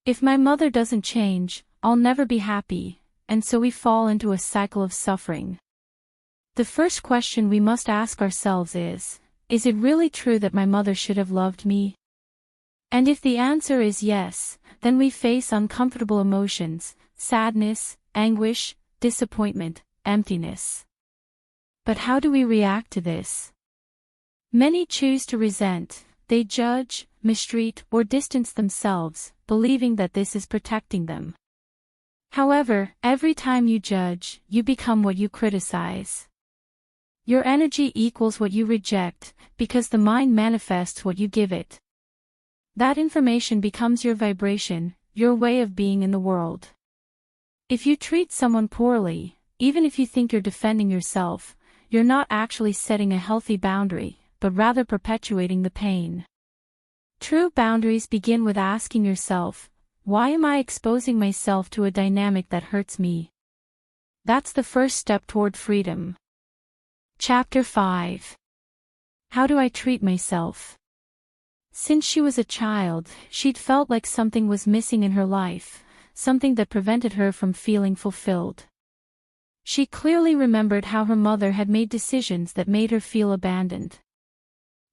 If my mother doesn't change, I'll never be happy, and so we fall into a cycle of suffering. The first question we must ask ourselves is it really true that my mother should have loved me? And if the answer is yes, then we face uncomfortable emotions, sadness, anguish, disappointment, emptiness. But how do we react to this? Many choose to resent. They judge, mistreat, or distance themselves, believing that this is protecting them. However, every time you judge, you become what you criticize. Your energy equals what you reject, because the mind manifests what you give it. That information becomes your vibration, your way of being in the world. If you treat someone poorly, even if you think you're defending yourself, you're not actually setting a healthy boundary, but rather perpetuating the pain. True boundaries begin with asking yourself, why am I exposing myself to a dynamic that hurts me? That's the first step toward freedom. Chapter 5. How do I treat myself? Since she was a child, she'd felt like something was missing in her life, something that prevented her from feeling fulfilled. She clearly remembered how her mother had made decisions that made her feel abandoned.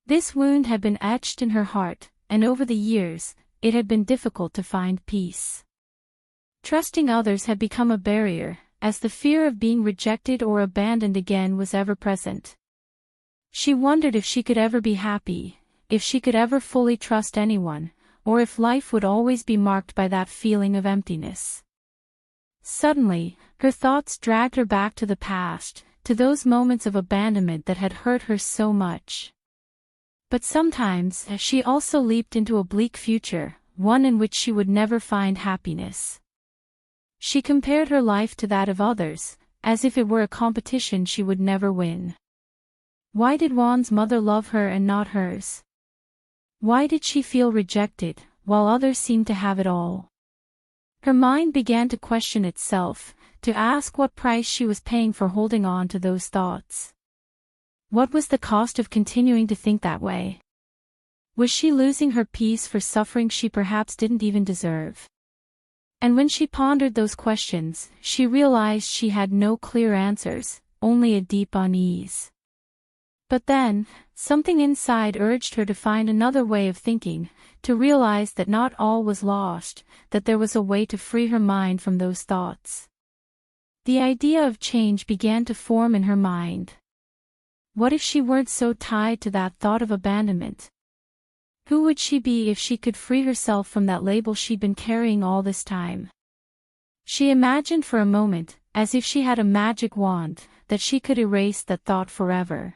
This wound had been etched in her heart, and over the years, it had been difficult to find peace. Trusting others had become a barrier, as the fear of being rejected or abandoned again was ever present. She wondered if she could ever be happy, if she could ever fully trust anyone, or if life would always be marked by that feeling of emptiness. Suddenly, her thoughts dragged her back to the past, to those moments of abandonment that had hurt her so much. But sometimes, she also leaped into a bleak future, one in which she would never find happiness. She compared her life to that of others, as if it were a competition she would never win. Why did Juan's mother love her and not hers? Why did she feel rejected, while others seemed to have it all? Her mind began to question itself, to ask what price she was paying for holding on to those thoughts. What was the cost of continuing to think that way? Was she losing her peace for suffering she perhaps didn't even deserve? And when she pondered those questions, she realized she had no clear answers, only a deep unease. But then, something inside urged her to find another way of thinking, to realize that not all was lost, that there was a way to free her mind from those thoughts. The idea of change began to form in her mind. What if she weren't so tied to that thought of abandonment? Who would she be if she could free herself from that label she'd been carrying all this time? She imagined for a moment, as if she had a magic wand, that she could erase that thought forever.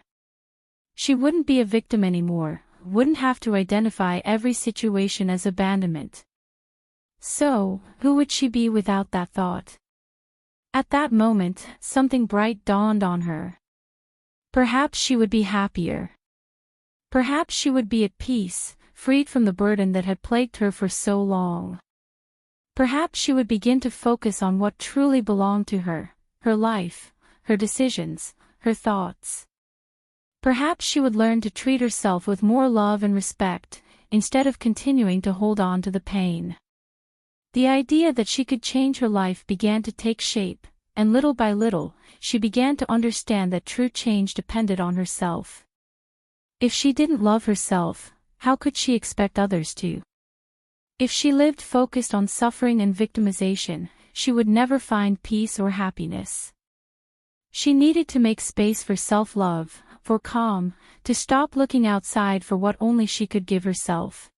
She wouldn't be a victim anymore, wouldn't have to identify every situation as abandonment. So, who would she be without that thought? At that moment, something bright dawned on her. Perhaps she would be happier. Perhaps she would be at peace, freed from the burden that had plagued her for so long. Perhaps she would begin to focus on what truly belonged to her, her life, her decisions, her thoughts. Perhaps she would learn to treat herself with more love and respect, instead of continuing to hold on to the pain. The idea that she could change her life began to take shape, and little by little, she began to understand that true change depended on herself. If she didn't love herself, how could she expect others to? If she lived focused on suffering and victimization, she would never find peace or happiness. She needed to make space for self-love, for calm, to stop looking outside for what only she could give herself.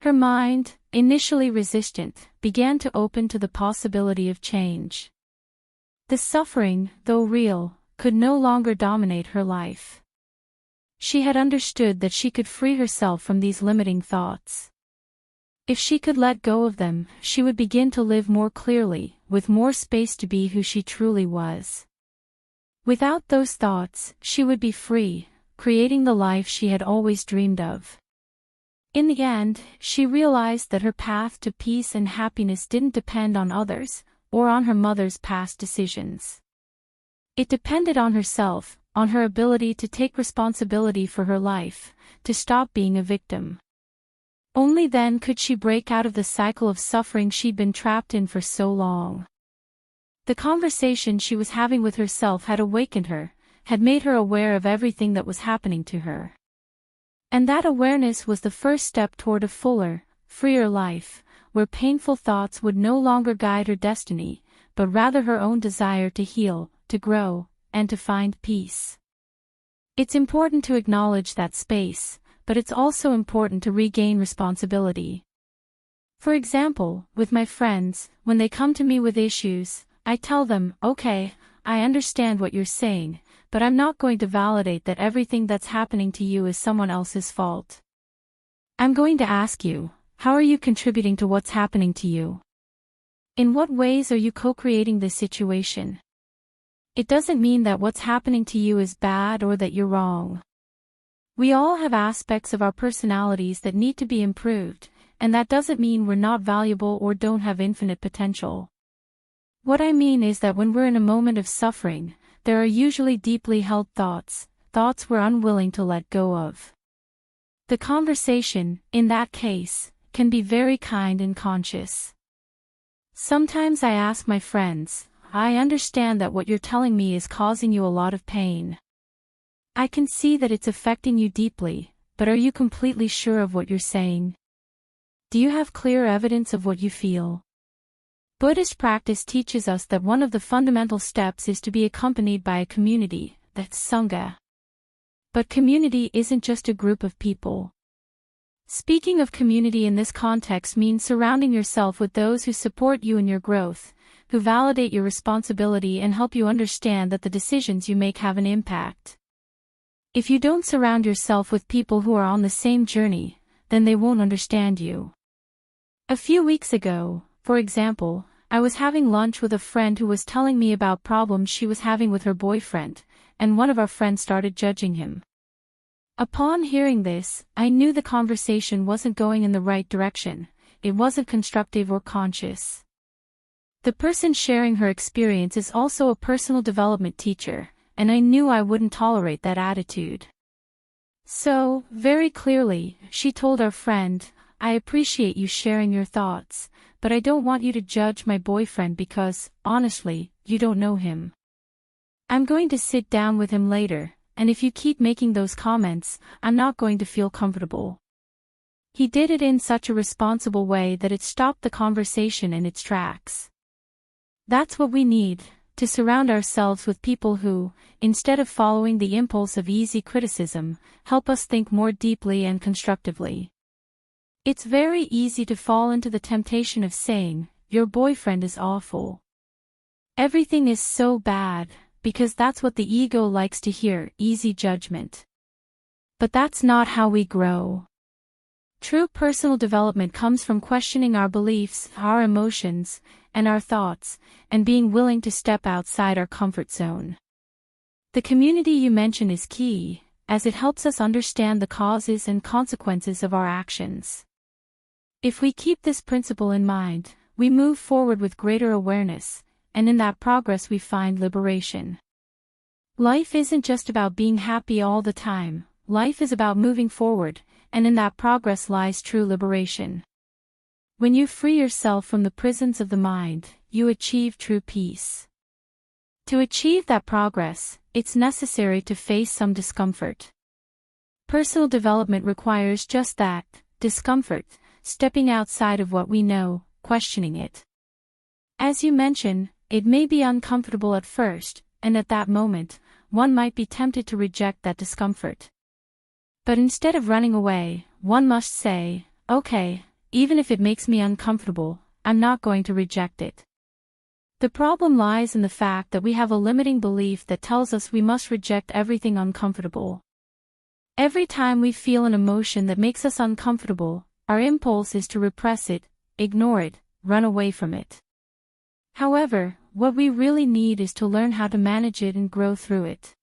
Her mind, initially resistant, began to open to the possibility of change. The suffering, though real, could no longer dominate her life. She had understood that she could free herself from these limiting thoughts. If she could let go of them, she would begin to live more clearly, with more space to be who she truly was. Without those thoughts, she would be free, creating the life she had always dreamed of. In the end, she realized that her path to peace and happiness didn't depend on others, or on her mother's past decisions. It depended on herself, on her ability to take responsibility for her life, to stop being a victim. Only then could she break out of the cycle of suffering she'd been trapped in for so long. The conversation she was having with herself had awakened her, had made her aware of everything that was happening to her. And that awareness was the first step toward a fuller, freer life, where painful thoughts would no longer guide her destiny, but rather her own desire to heal, to grow, and to find peace. It's important to acknowledge that space, but it's also important to regain responsibility. For example, with my friends, when they come to me with issues, I tell them, okay, I understand what you're saying, but I'm not going to validate that everything that's happening to you is someone else's fault. I'm going to ask you, how are you contributing to what's happening to you? In what ways are you co-creating this situation? It doesn't mean that what's happening to you is bad or that you're wrong. We all have aspects of our personalities that need to be improved, and that doesn't mean we're not valuable or don't have infinite potential. What I mean is that when we're in a moment of suffering, there are usually deeply held thoughts we're unwilling to let go of. The conversation, in that case, can be very kind and conscious. Sometimes I ask my friends, I understand that what you're telling me is causing you a lot of pain. I can see that it's affecting you deeply, but are you completely sure of what you're saying? Do you have clear evidence of what you feel? Buddhist practice teaches us that one of the fundamental steps is to be accompanied by a community, that's Sangha. But community isn't just a group of people. Speaking of community in this context means surrounding yourself with those who support you in your growth, who validate your responsibility and help you understand that the decisions you make have an impact. If you don't surround yourself with people who are on the same journey, then they won't understand you. A few weeks ago, for example, I was having lunch with a friend who was telling me about problems she was having with her boyfriend, and one of our friends started judging him. Upon hearing this, I knew the conversation wasn't going in the right direction, it wasn't constructive or conscious. The person sharing her experience is also a personal development teacher, and I knew I wouldn't tolerate that attitude. So, very clearly, she told our friend, I appreciate you sharing your thoughts, but I don't want you to judge my boyfriend because, honestly, you don't know him. I'm going to sit down with him later, and if you keep making those comments, I'm not going to feel comfortable. He did it in such a responsible way that it stopped the conversation in its tracks. That's what we need, to surround ourselves with people who, instead of following the impulse of easy criticism, help us think more deeply and constructively. It's very easy to fall into the temptation of saying, your boyfriend is awful. Everything is so bad, because that's what the ego likes to hear, easy judgment. But that's not how we grow. True personal development comes from questioning our beliefs, our emotions, and our thoughts, and being willing to step outside our comfort zone. The community you mention is key, as it helps us understand the causes and consequences of our actions. If we keep this principle in mind, we move forward with greater awareness, and in that progress we find liberation. Life isn't just about being happy all the time, life is about moving forward, and in that progress lies true liberation. When you free yourself from the prisons of the mind, you achieve true peace. To achieve that progress, it's necessary to face some discomfort. Personal development requires just that, discomfort, stepping outside of what we know, questioning it. As you mentioned, it may be uncomfortable at first, and at that moment, one might be tempted to reject that discomfort. But instead of running away, one must say, okay, even if it makes me uncomfortable, I'm not going to reject it. The problem lies in the fact that we have a limiting belief that tells us we must reject everything uncomfortable. Every time we feel an emotion that makes us uncomfortable, our impulse is to repress it, ignore it, run away from it. However, what we really need is to learn how to manage it and grow through it.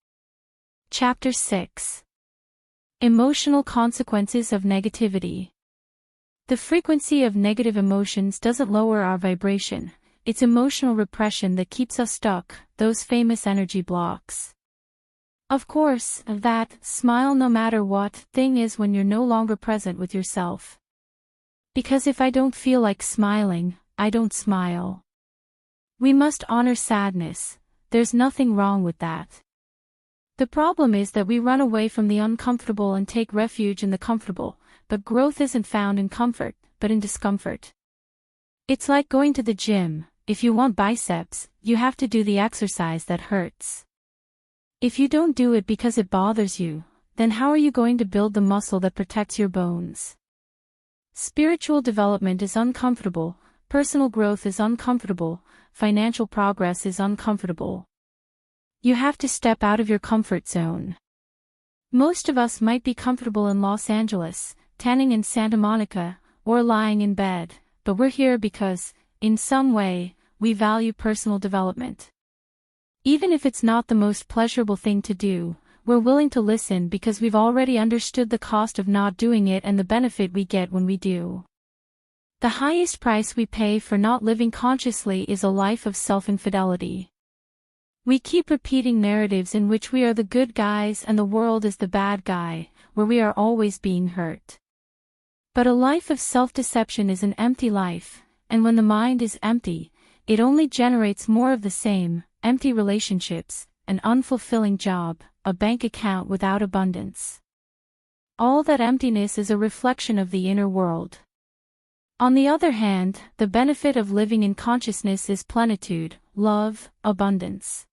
Chapter 6. Emotional consequences of negativity. The frequency of negative emotions doesn't lower our vibration, it's emotional repression that keeps us stuck, those famous energy blocks. Of course, that smile no matter what thing is when you're no longer present with yourself. Because if I don't feel like smiling, I don't smile. We must honor sadness, there's nothing wrong with that. The problem is that we run away from the uncomfortable and take refuge in the comfortable, but growth isn't found in comfort, but in discomfort. It's like going to the gym, if you want biceps, you have to do the exercise that hurts. If you don't do it because it bothers you, then how are you going to build the muscle that protects your bones? Spiritual development is uncomfortable, personal growth is uncomfortable, financial progress is uncomfortable. You have to step out of your comfort zone. Most of us might be comfortable in Los Angeles, tanning in Santa Monica, or lying in bed, but we're here because, in some way, we value personal development. Even if it's not the most pleasurable thing to do, we're willing to listen because we've already understood the cost of not doing it and the benefit we get when we do. The highest price we pay for not living consciously is a life of self-infidelity. We keep repeating narratives in which we are the good guys and the world is the bad guy, where we are always being hurt. But a life of self-deception is an empty life, and when the mind is empty, it only generates more of the same, empty relationships, an unfulfilling job, a bank account without abundance. All that emptiness is a reflection of the inner world. On the other hand, the benefit of living in consciousness is plenitude, love, abundance.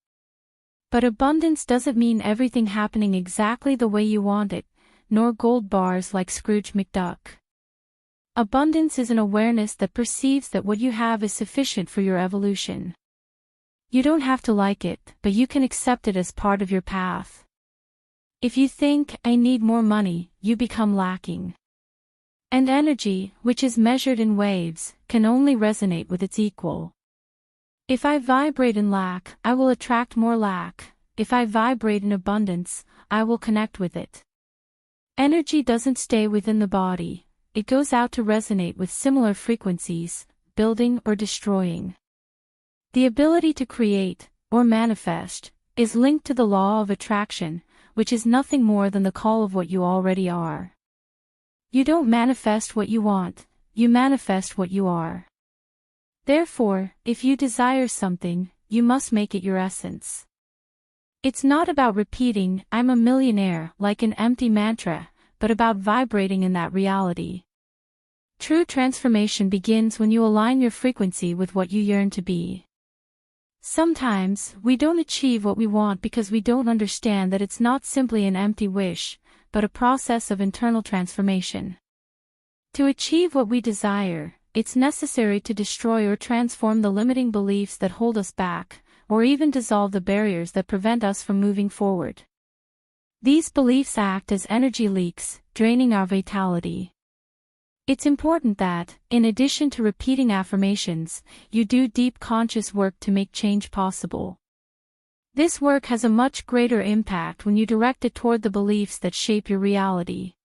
But abundance doesn't mean everything happening exactly the way you want it, nor gold bars like Scrooge McDuck. Abundance is an awareness that perceives that what you have is sufficient for your evolution. You don't have to like it, but you can accept it as part of your path. If you think, I need more money, you become lacking. And energy, which is measured in waves, can only resonate with its equal. If I vibrate in lack, I will attract more lack. If I vibrate in abundance, I will connect with it. Energy doesn't stay within the body, it goes out to resonate with similar frequencies, building or destroying. The ability to create, or manifest, is linked to the law of attraction, which is nothing more than the call of what you already are. You don't manifest what you want, you manifest what you are. Therefore, if you desire something, you must make it your essence. It's not about repeating, I'm a millionaire, like an empty mantra, but about vibrating in that reality. True transformation begins when you align your frequency with what you yearn to be. Sometimes, we don't achieve what we want because we don't understand that it's not simply an empty wish, but a process of internal transformation. To achieve what we desire, it's necessary to destroy or transform the limiting beliefs that hold us back, or even dissolve the barriers that prevent us from moving forward. These beliefs act as energy leaks, draining our vitality. It's important that, in addition to repeating affirmations, you do deep conscious work to make change possible. This work has a much greater impact when you direct it toward the beliefs that shape your reality.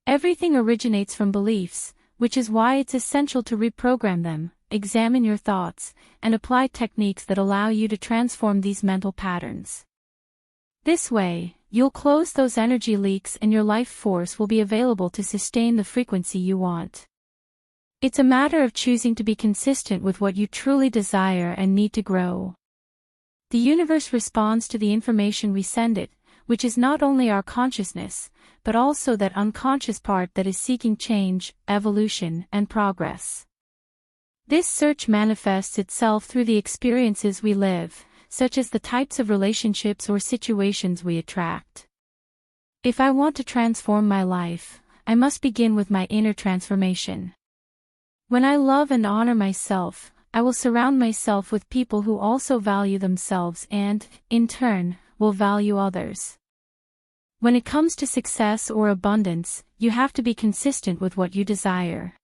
Everything originates from beliefs, which is why it's essential to reprogram them, examine your thoughts, and apply techniques that allow you to transform these mental patterns. This way, you'll close those energy leaks and your life force will be available to sustain the frequency you want. It's a matter of choosing to be consistent with what you truly desire and need to grow. The universe responds to the information we send it, which is not only our consciousness, but also that unconscious part that is seeking change, evolution, and progress. This search manifests itself through the experiences we live, such as the types of relationships or situations we attract. If I want to transform my life, I must begin with my inner transformation. When I love and honor myself, I will surround myself with people who also value themselves and, in turn, will value others. When it comes to success or abundance, you have to be consistent with what you desire.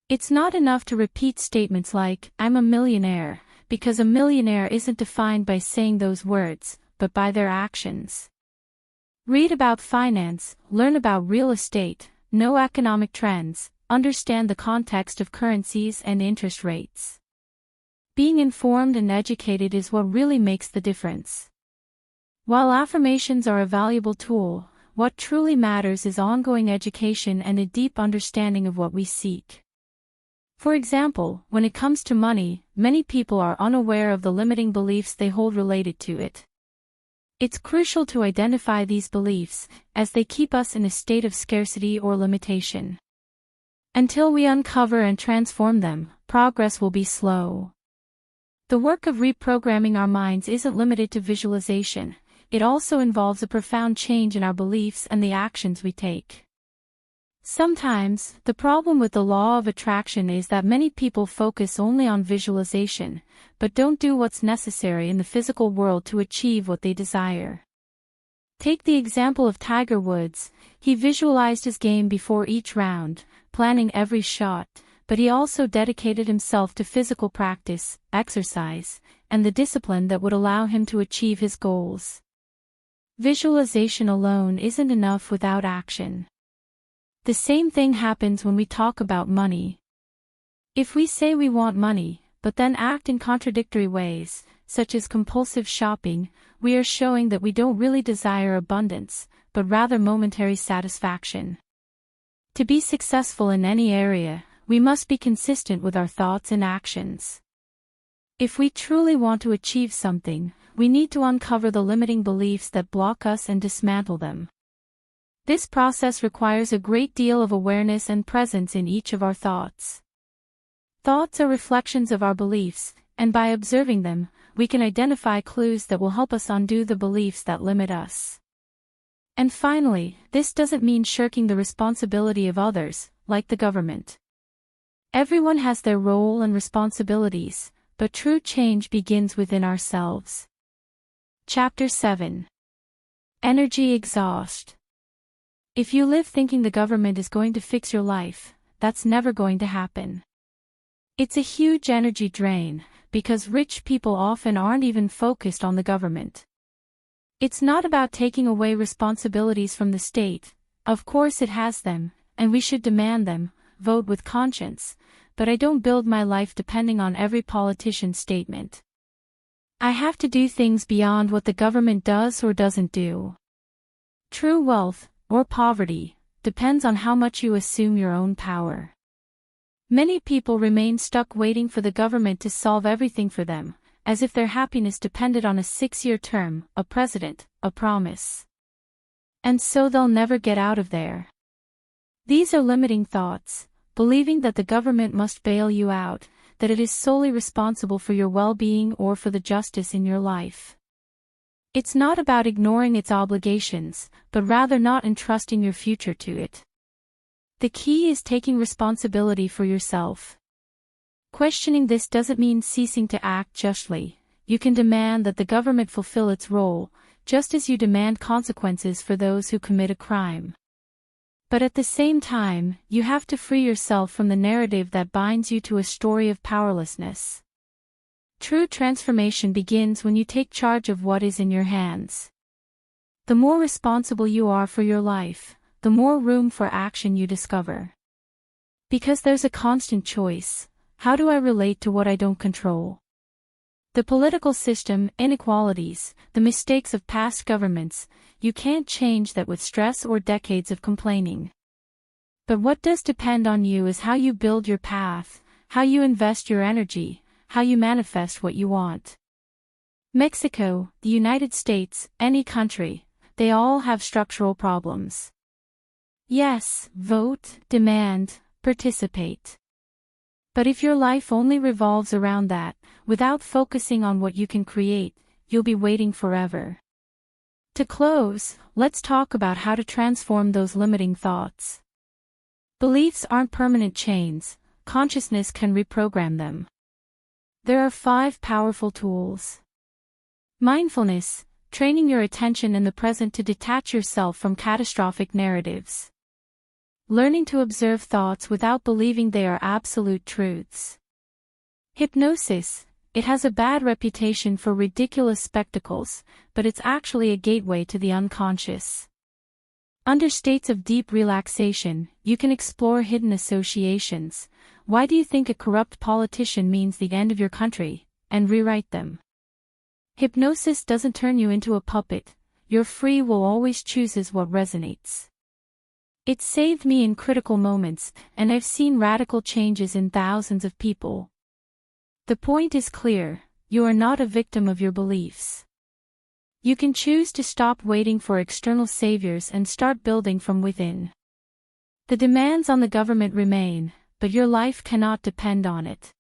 It's not enough to repeat statements like, I'm a millionaire, because a millionaire isn't defined by saying those words, but by their actions. Read about finance, learn about real estate, know economic trends, understand the context of currencies and interest rates. Being informed and educated is what really makes the difference. While affirmations are a valuable tool, what truly matters is ongoing education and a deep understanding of what we seek. For example, when it comes to money, many people are unaware of the limiting beliefs they hold related to it. It's crucial to identify these beliefs, as they keep us in a state of scarcity or limitation. Until we uncover and transform them, progress will be slow. The work of reprogramming our minds isn't limited to visualization, it also involves a profound change in our beliefs and the actions we take. Sometimes, the problem with the law of attraction is that many people focus only on visualization, but don't do what's necessary in the physical world to achieve what they desire. Take the example of Tiger Woods. He visualized his game before each round, planning every shot, but he also dedicated himself to physical practice, exercise, and the discipline that would allow him to achieve his goals. Visualization alone isn't enough without action. The same thing happens when we talk about money. If we say we want money, but then act in contradictory ways, such as compulsive shopping, we are showing that we don't really desire abundance, but rather momentary satisfaction. To be successful in any area, we must be consistent with our thoughts and actions. If we truly want to achieve something, we need to uncover the limiting beliefs that block us and dismantle them. This process requires a great deal of awareness and presence in each of our thoughts. Thoughts are reflections of our beliefs, and by observing them, we can identify clues that will help us undo the beliefs that limit us. And finally, this doesn't mean shirking the responsibility of others, like the government. Everyone has their role and responsibilities, but true change begins within ourselves. Chapter 7. Energy Exhaust. If you live thinking the government is going to fix your life, that's never going to happen. It's a huge energy drain, because rich people often aren't even focused on the government. It's not about taking away responsibilities from the state. Of course it has them, and we should demand them, vote with conscience, but I don't build my life depending on every politician's statement. I have to do things beyond what the government does or doesn't do. True wealth, or poverty, depends on how much you assume your own power. Many people remain stuck waiting for the government to solve everything for them, as if their happiness depended on a 6-year term, a president, a promise. And so they'll never get out of there. These are limiting thoughts, believing that the government must bail you out, that it is solely responsible for your well-being or for the justice in your life. It's not about ignoring its obligations, but rather not entrusting your future to it. The key is taking responsibility for yourself. Questioning this doesn't mean ceasing to act justly. You can demand that the government fulfill its role, just as you demand consequences for those who commit a crime. But at the same time, you have to free yourself from the narrative that binds you to a story of powerlessness. True transformation begins when you take charge of what is in your hands. The more responsible you are for your life, the more room for action you discover. Because there's a constant choice: how do I relate to what I don't control? The political system, inequalities, the mistakes of past governments, you can't change that with stress or decades of complaining. But what does depend on you is how you build your path, how you invest your energy, how you manifest what you want. Mexico, the United States, any country, they all have structural problems. Yes, vote, demand, participate. But if your life only revolves around that, without focusing on what you can create, you'll be waiting forever. To close, let's talk about how to transform those limiting thoughts. Beliefs aren't permanent chains, consciousness can reprogram them. There are 5 powerful tools. Mindfulness, training your attention in the present to detach yourself from catastrophic narratives. Learning to observe thoughts without believing they are absolute truths. Hypnosis, it has a bad reputation for ridiculous spectacles, but it's actually a gateway to the unconscious. Under states of deep relaxation, you can explore hidden associations. Why do you think a corrupt politician means the end of your country, and rewrite them? Hypnosis doesn't turn you into a puppet. Your free will always chooses what resonates. It saved me in critical moments, and I've seen radical changes in thousands of people. The point is clear: you are not a victim of your beliefs. You can choose to stop waiting for external saviors and start building from within. The demands on the government remain, but your life cannot depend on it.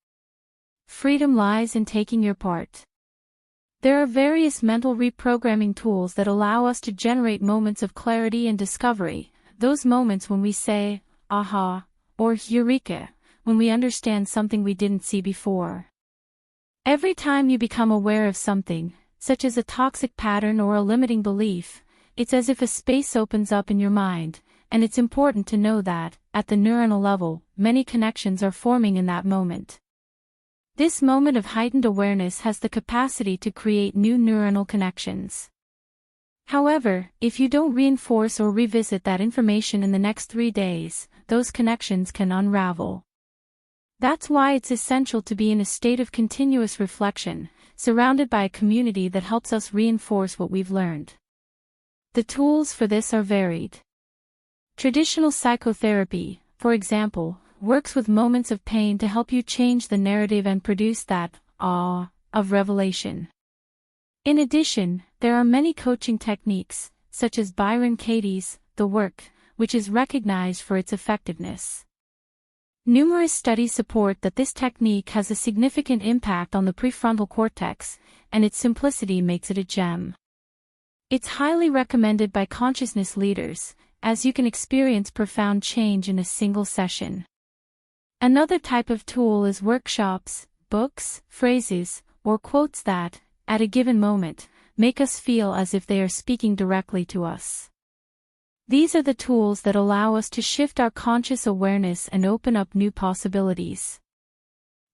Freedom lies in taking your part. There are various mental reprogramming tools that allow us to generate moments of clarity and discovery, those moments when we say, aha, or eureka, when we understand something we didn't see before. Every time you become aware of something, such as a toxic pattern or a limiting belief, it's as if a space opens up in your mind, and it's important to know that, at the neuronal level, many connections are forming in that moment. This moment of heightened awareness has the capacity to create new neuronal connections. However, if you don't reinforce or revisit that information in the next 3 days, those connections can unravel. That's why it's essential to be in a state of continuous reflection, surrounded by a community that helps us reinforce what we've learned. The tools for this are varied. Traditional psychotherapy, for example, works with moments of pain to help you change the narrative and produce that awe of revelation. In addition, there are many coaching techniques, such as Byron Katie's The Work, which is recognized for its effectiveness. Numerous studies support that this technique has a significant impact on the prefrontal cortex, and its simplicity makes it a gem. It's highly recommended by consciousness leaders, as you can experience profound change in a single session. Another type of tool is workshops, books, phrases, or quotes that, at a given moment, make us feel as if they are speaking directly to us. These are the tools that allow us to shift our conscious awareness and open up new possibilities.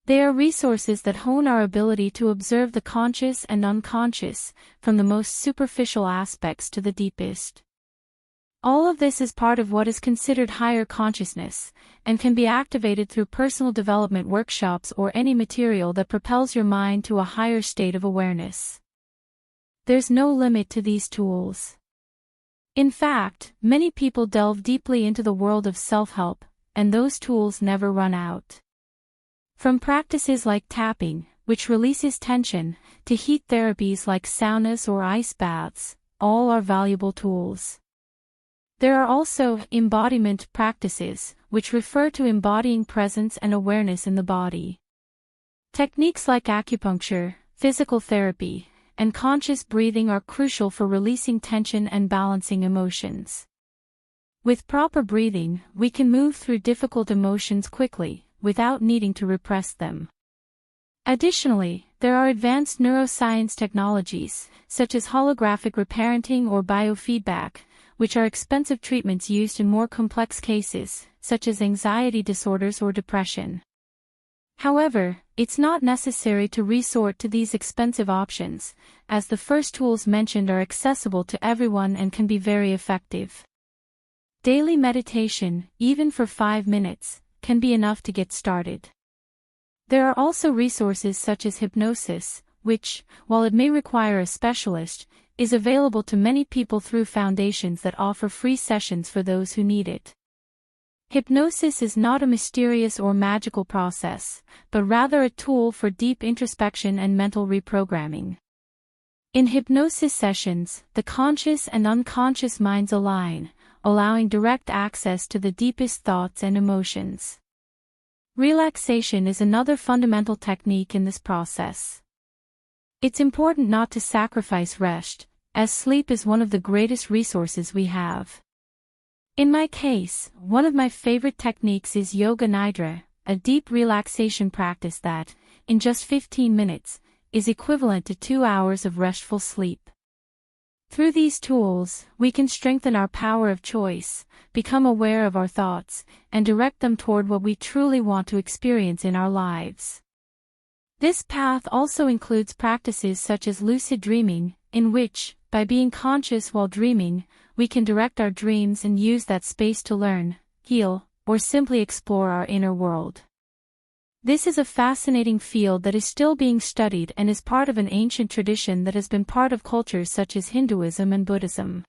They are resources that hone our ability to observe the conscious and unconscious, from the most superficial aspects to the deepest. All of this is part of what is considered higher consciousness, and can be activated through personal development workshops or any material that propels your mind to a higher state of awareness. There's no limit to these tools. In fact, many people delve deeply into the world of self-help, and those tools never run out. From practices like tapping, which releases tension, to heat therapies like saunas or ice baths, all are valuable tools. There are also embodiment practices, which refer to embodying presence and awareness in the body. Techniques like acupuncture, physical therapy, and conscious breathing are crucial for releasing tension and balancing emotions. With proper breathing, we can move through difficult emotions quickly, without needing to repress them. Additionally, there are advanced neuroscience technologies, such as holographic reparenting or biofeedback, which are expensive treatments used in more complex cases, such as anxiety disorders or depression. However, it's not necessary to resort to these expensive options, as the first tools mentioned are accessible to everyone and can be very effective. Daily meditation, even for 5 minutes, can be enough to get started. There are also resources such as hypnosis, which, while it may require a specialist, is available to many people through foundations that offer free sessions for those who need it. Hypnosis is not a mysterious or magical process, but rather a tool for deep introspection and mental reprogramming. In hypnosis sessions, the conscious and unconscious minds align, allowing direct access to the deepest thoughts and emotions. Relaxation is another fundamental technique in this process. It's important not to sacrifice rest, as sleep is one of the greatest resources we have. In my case, one of my favorite techniques is Yoga Nidra, a deep relaxation practice that, in just 15 minutes, is equivalent to 2 hours of restful sleep. Through these tools, we can strengthen our power of choice, become aware of our thoughts, and direct them toward what we truly want to experience in our lives. This path also includes practices such as lucid dreaming, in which, by being conscious while dreaming, we can direct our dreams and use that space to learn, heal, or simply explore our inner world. This is a fascinating field that is still being studied and is part of an ancient tradition that has been part of cultures such as Hinduism and Buddhism.